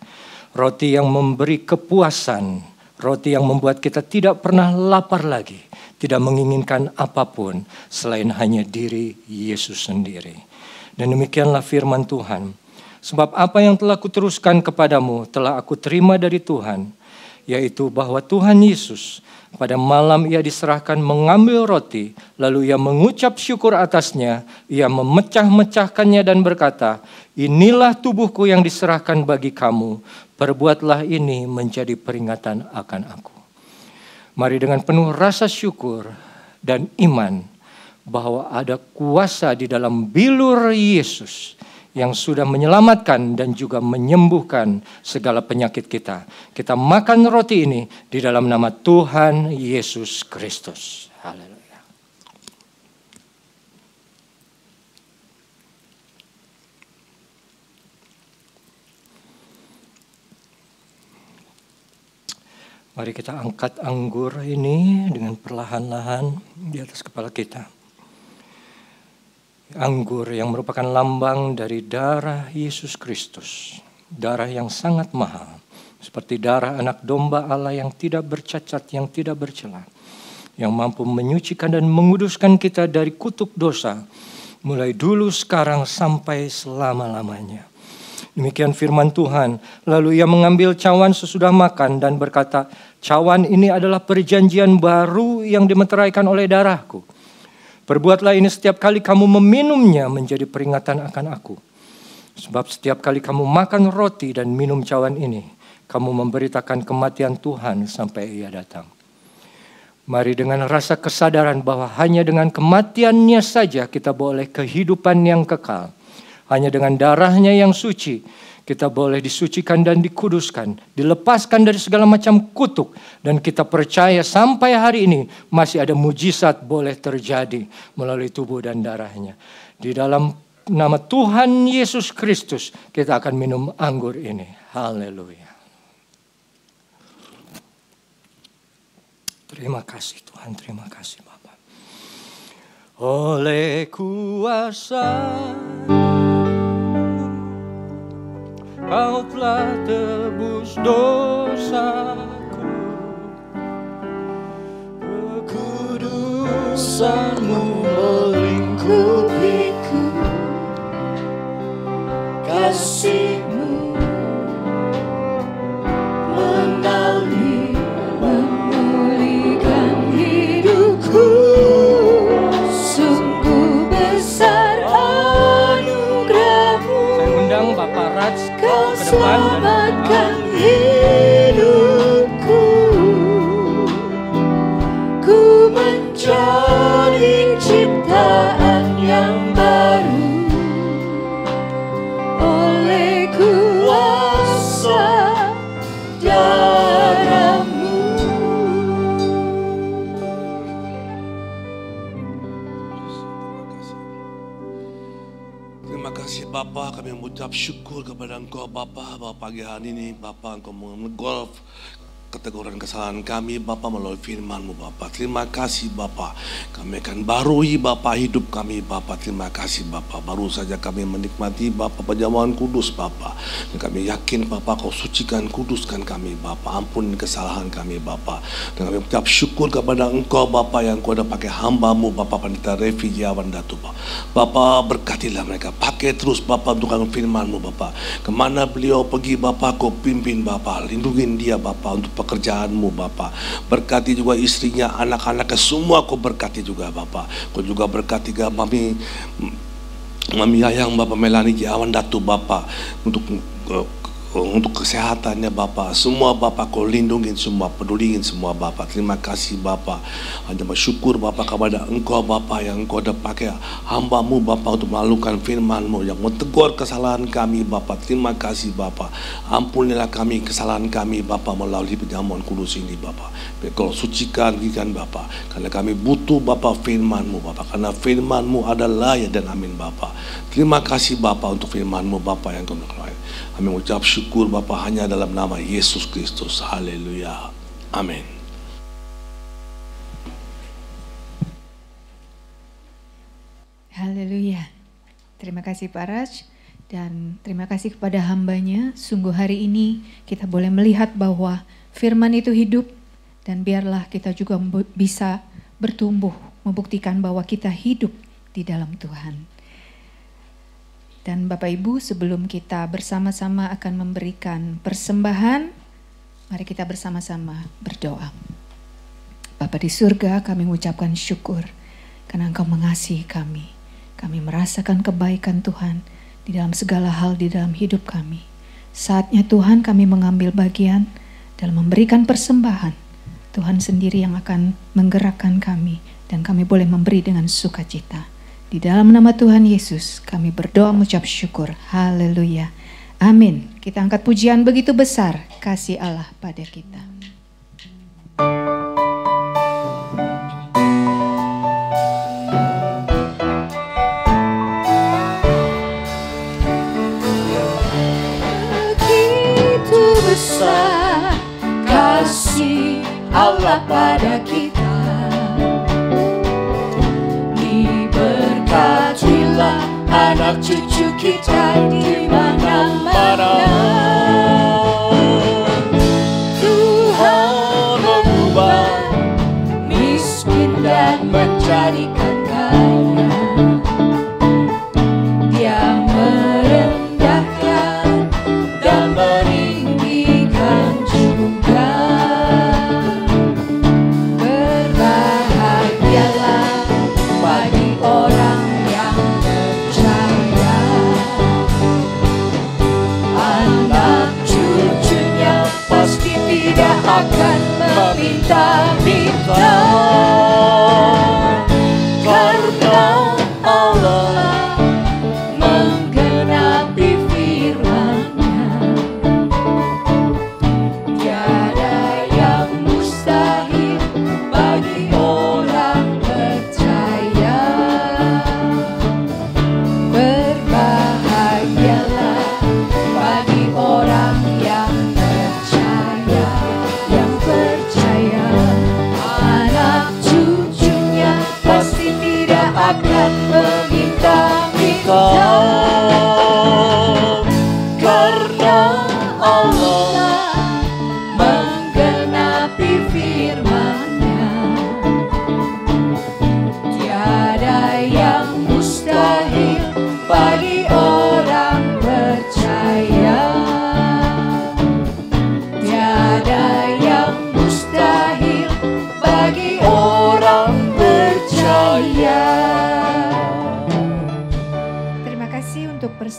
Roti yang memberi kepuasan, roti yang membuat kita tidak pernah lapar lagi, tidak menginginkan apapun selain hanya diri Yesus sendiri. Dan demikianlah firman Tuhan. Sebab apa yang telah kuteruskan kepadamu telah aku terima dari Tuhan, yaitu bahwa Tuhan Yesus pada malam Ia diserahkan mengambil roti, lalu Ia mengucap syukur atasnya, Ia memecah-mecahkannya dan berkata, inilah tubuhku yang diserahkan bagi kamu, perbuatlah ini menjadi peringatan akan aku. Mari dengan penuh rasa syukur dan iman bahwa ada kuasa di dalam bilur Yesus yang sudah menyelamatkan dan juga menyembuhkan segala penyakit kita. Kita makan roti ini di dalam nama Tuhan Yesus Kristus. Haleluya. Mari kita angkat anggur ini dengan perlahan-lahan di atas kepala kita. Anggur yang merupakan lambang dari darah Yesus Kristus. Darah yang sangat mahal. Seperti darah anak domba Allah yang tidak bercacat, yang tidak bercela. Yang mampu menyucikan dan menguduskan kita dari kutuk dosa. Mulai dulu, sekarang, sampai selama-lamanya. Demikian firman Tuhan. Lalu Ia mengambil cawan sesudah makan dan berkata, cawan ini adalah perjanjian baru yang dimeteraikan oleh darahku. Perbuatlah ini setiap kali kamu meminumnya menjadi peringatan akan aku. Sebab setiap kali kamu makan roti dan minum cawan ini, kamu memberitakan kematian Tuhan sampai Ia datang. Mari dengan rasa kesadaran bahwa hanya dengan kematiannya saja kita boleh kehidupan yang kekal. Hanya dengan darahnya yang suci, kita boleh disucikan dan dikuduskan, dilepaskan dari segala macam kutuk. Dan kita percaya sampai hari ini masih ada mujizat boleh terjadi melalui tubuh dan darahnya. Di dalam nama Tuhan Yesus Kristus kita akan minum anggur ini. Haleluya. Terima kasih Tuhan, terima kasih Bapa. Oleh kuasa Kau telah tebus dosaku, kuasa-Mu melingkupiku, kasih-Mu mengalir memulihkan hidupku. Sungguh besar anugerah-Mu, Saya undang Bapak Raj Kau ke depan dan selamatkan hidupku. Ku menjadi ciptaan yang baru oleh kuasa darah-Mu. Terima kasih Bapa, kami mengucap syukur kepada Engkau Bapa, bahwa pagi hari ini Bapa Engkau menegur keteguran kesalahan kami Bapa melalui firman-Mu Bapa. Terima kasih Bapa, kami akan barui Bapa hidup kami Bapa. Terima kasih Bapa, baru saja kami menikmati Bapa perjamuan kudus Bapa. Dan kami yakin Bapa Kau sucikan, kuduskan kami Bapa, ampun kesalahan kami Bapa. Dan kami mengucap syukur kepada Engkau Bapa yang Kau ada pakai hamba-Mu Bapa Pendeta Revi Jawan Datu Bapa. Bapa berkatilah mereka, pakai terus Bapa untuk firman-Mu Bapa. Kemana beliau pergi Bapa Kau pimpin Bapa, lindungin dia Bapa untuk pekerjaan-Mu Bapa. Berkati juga istrinya, anak-anaknya, semua Kau berkati juga Bapa. Kau juga berkati Mami Ayang Bapa Melani Jawan Datu Bapa untuk kesehatannya Bapa. Semua Bapa Kau lindungin semua, peduliin semua Bapa. Terima kasih Bapa. Hanya bersyukur Bapa kepada Engkau Bapa yang Engkau ada pakai hamba-Mu Bapa untuk melakukan firman-Mu yang menegur kesalahan kami Bapa. Terima kasih Bapa. Ampunilah kami kesalahan kami Bapa melalui perjamuan kudus ini Bapa. Kau sucikan Bapa, karena kami butuh Bapa firman-Mu Bapa, karena firman-Mu adalah ya dan amin Bapa. Terima kasih Bapa untuk firman-Mu Bapa yang Kau berkata. Kami mengucap syukur Bapa hanya dalam nama Yesus Kristus. Haleluya. Amin. Haleluya. Terima kasih Pak Raj dan terima kasih kepada hambanya. Sungguh hari ini kita boleh melihat bahwa firman itu hidup dan biarlah kita juga bisa bertumbuh, membuktikan bahwa kita hidup di dalam Tuhan. Dan Bapak Ibu, sebelum kita bersama-sama akan memberikan persembahan, mari kita bersama-sama berdoa. Bapa di surga, kami mengucapkan syukur karena Engkau mengasihi kami. Kami merasakan kebaikan Tuhan di dalam segala hal di dalam hidup kami. Saatnya Tuhan kami mengambil bagian dalam memberikan persembahan. Tuhan sendiri yang akan menggerakkan kami dan kami boleh memberi dengan sukacita. Di dalam nama Tuhan Yesus kami berdoa mengucap syukur. Haleluya. Amin. Kita angkat pujian begitu besar kasih Allah pada kita. Begitu besar kasih Allah pada kita. Diberkatilah anak cucu kita di mana-mana. Tuhan mengubah miskin dan menjadikan kaya. Dia merendahkan dan meninggikan juga. Berbahagialah bagi orang yang percaya. Anak cucunya pasti tidak akan meminta-minta, karena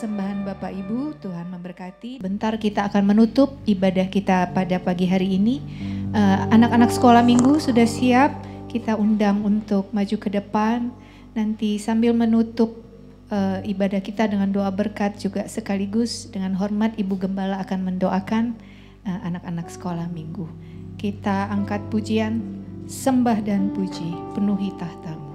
persembahan Bapak Ibu, Tuhan memberkati. Bentar kita akan menutup ibadah kita pada pagi hari ini. Anak-anak sekolah minggu sudah siap, kita undang untuk maju ke depan. Nanti sambil menutup ibadah kita dengan doa berkat juga sekaligus dengan hormat Ibu Gembala akan mendoakan anak-anak sekolah minggu. Kita angkat pujian, sembah dan puji, penuhi tahta-Mu.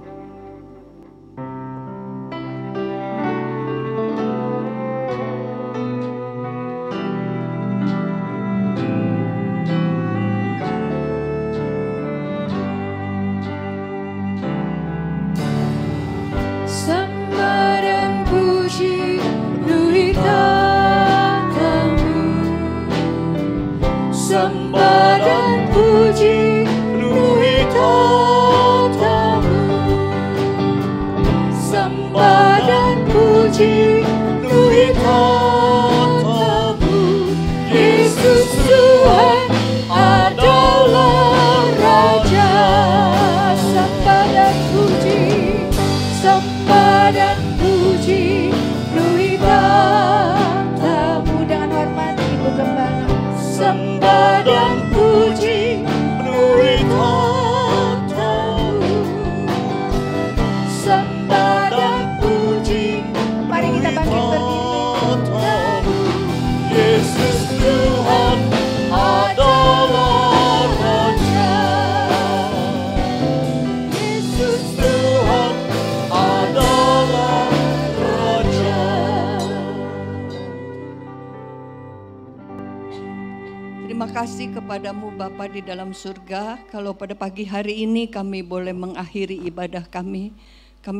Kepadamu Bapa di dalam surga, kalau pada pagi hari ini kami boleh mengakhiri ibadah kami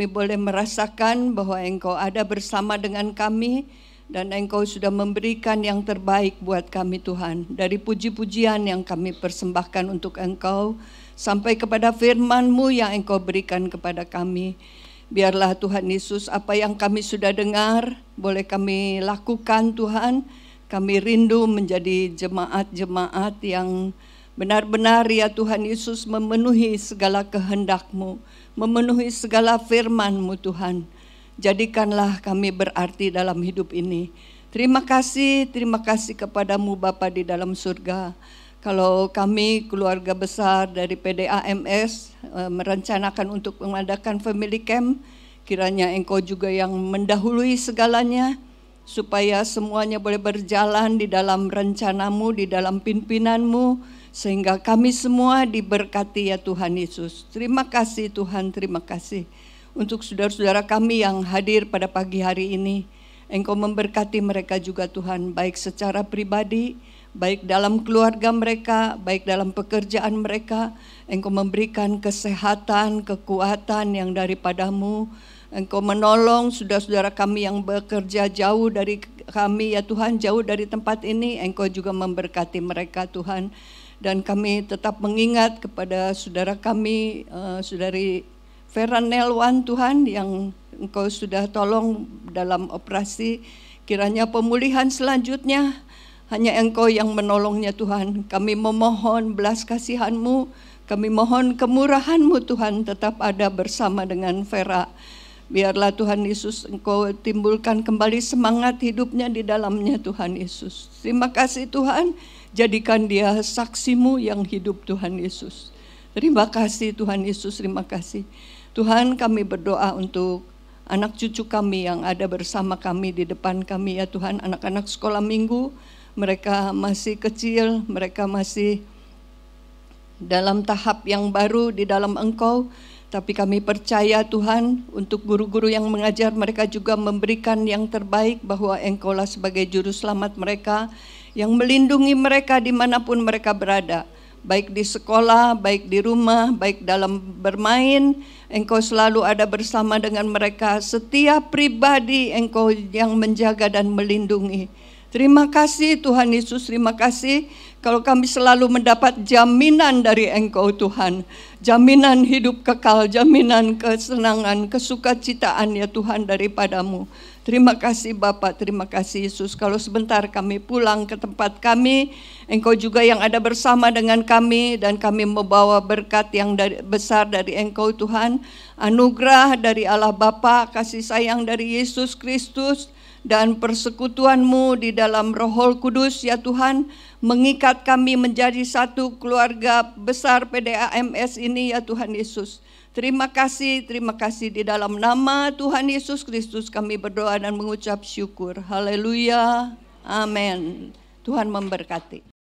boleh merasakan bahwa Engkau ada bersama dengan kami dan Engkau sudah memberikan yang terbaik buat kami Tuhan. Dari puji-pujian yang kami persembahkan untuk Engkau sampai kepada firman-Mu yang Engkau berikan kepada kami. Biarlah Tuhan Yesus apa yang kami sudah dengar boleh kami lakukan Tuhan. Kami rindu menjadi jemaat-jemaat yang benar-benar ya Tuhan Yesus memenuhi segala kehendak-Mu, memenuhi segala firman-Mu Tuhan. Jadikanlah kami berarti dalam hidup ini. Terima kasih kepadamu Bapa di dalam surga. Kalau kami keluarga besar dari PDAMS merencanakan untuk mengadakan family camp, kiranya Engkau juga yang mendahului segalanya, supaya semuanya boleh berjalan di dalam rencana-Mu, di dalam pimpinan-Mu, sehingga kami semua diberkati ya Tuhan Yesus. Terima kasih Tuhan, terima kasih. Untuk saudara-saudara kami yang hadir pada pagi hari ini, Engkau memberkati mereka juga Tuhan, baik secara pribadi, baik dalam keluarga mereka, baik dalam pekerjaan mereka. Engkau memberikan kesehatan, kekuatan yang daripada-Mu. Engkau menolong saudara-saudara kami yang bekerja jauh dari kami ya Tuhan, jauh dari tempat ini. Engkau juga memberkati mereka Tuhan. Dan kami tetap mengingat kepada saudara kami, saudari Vera Nelwan Tuhan, yang Engkau sudah tolong dalam operasi. Kiranya pemulihan selanjutnya hanya Engkau yang menolongnya Tuhan. Kami memohon belas kasihan-Mu, kami mohon kemurahan-Mu Tuhan tetap ada bersama dengan Vera. Biarlah Tuhan Yesus Engkau timbulkan kembali semangat hidupnya di dalamnya Tuhan Yesus. Terima kasih Tuhan, jadikan dia saksi-Mu yang hidup Tuhan Yesus. Terima kasih Tuhan Yesus, terima kasih. Tuhan, kami berdoa untuk anak cucu kami yang ada bersama kami di depan kami ya Tuhan, anak-anak sekolah minggu. Mereka masih kecil, mereka masih dalam tahap yang baru di dalam Engkau. Tapi kami percaya Tuhan, untuk guru-guru yang mengajar mereka juga memberikan yang terbaik, bahwa Engkaulah sebagai juru selamat mereka yang melindungi mereka dimanapun mereka berada. Baik di sekolah, baik di rumah, baik dalam bermain, Engkau selalu ada bersama dengan mereka. Setiap pribadi Engkau yang menjaga dan melindungi. Terima kasih Tuhan Yesus, terima kasih kalau kami selalu mendapat jaminan dari Engkau Tuhan. Jaminan hidup kekal, jaminan kesenangan, kesukacitaan ya Tuhan daripada-Mu. Terima kasih Bapak, terima kasih Yesus. Kalau sebentar kami pulang ke tempat kami, Engkau juga yang ada bersama dengan kami, dan kami membawa berkat yang besar dari Engkau Tuhan. Anugerah dari Allah Bapa, kasih sayang dari Yesus Kristus, dan persekutuan-Mu di dalam Roh Kudus ya Tuhan, mengikat kami menjadi satu keluarga besar PDAMS ini ya Tuhan Yesus. Terima kasih di dalam nama Tuhan Yesus Kristus kami berdoa dan mengucap syukur. Haleluya, amin. Tuhan memberkati.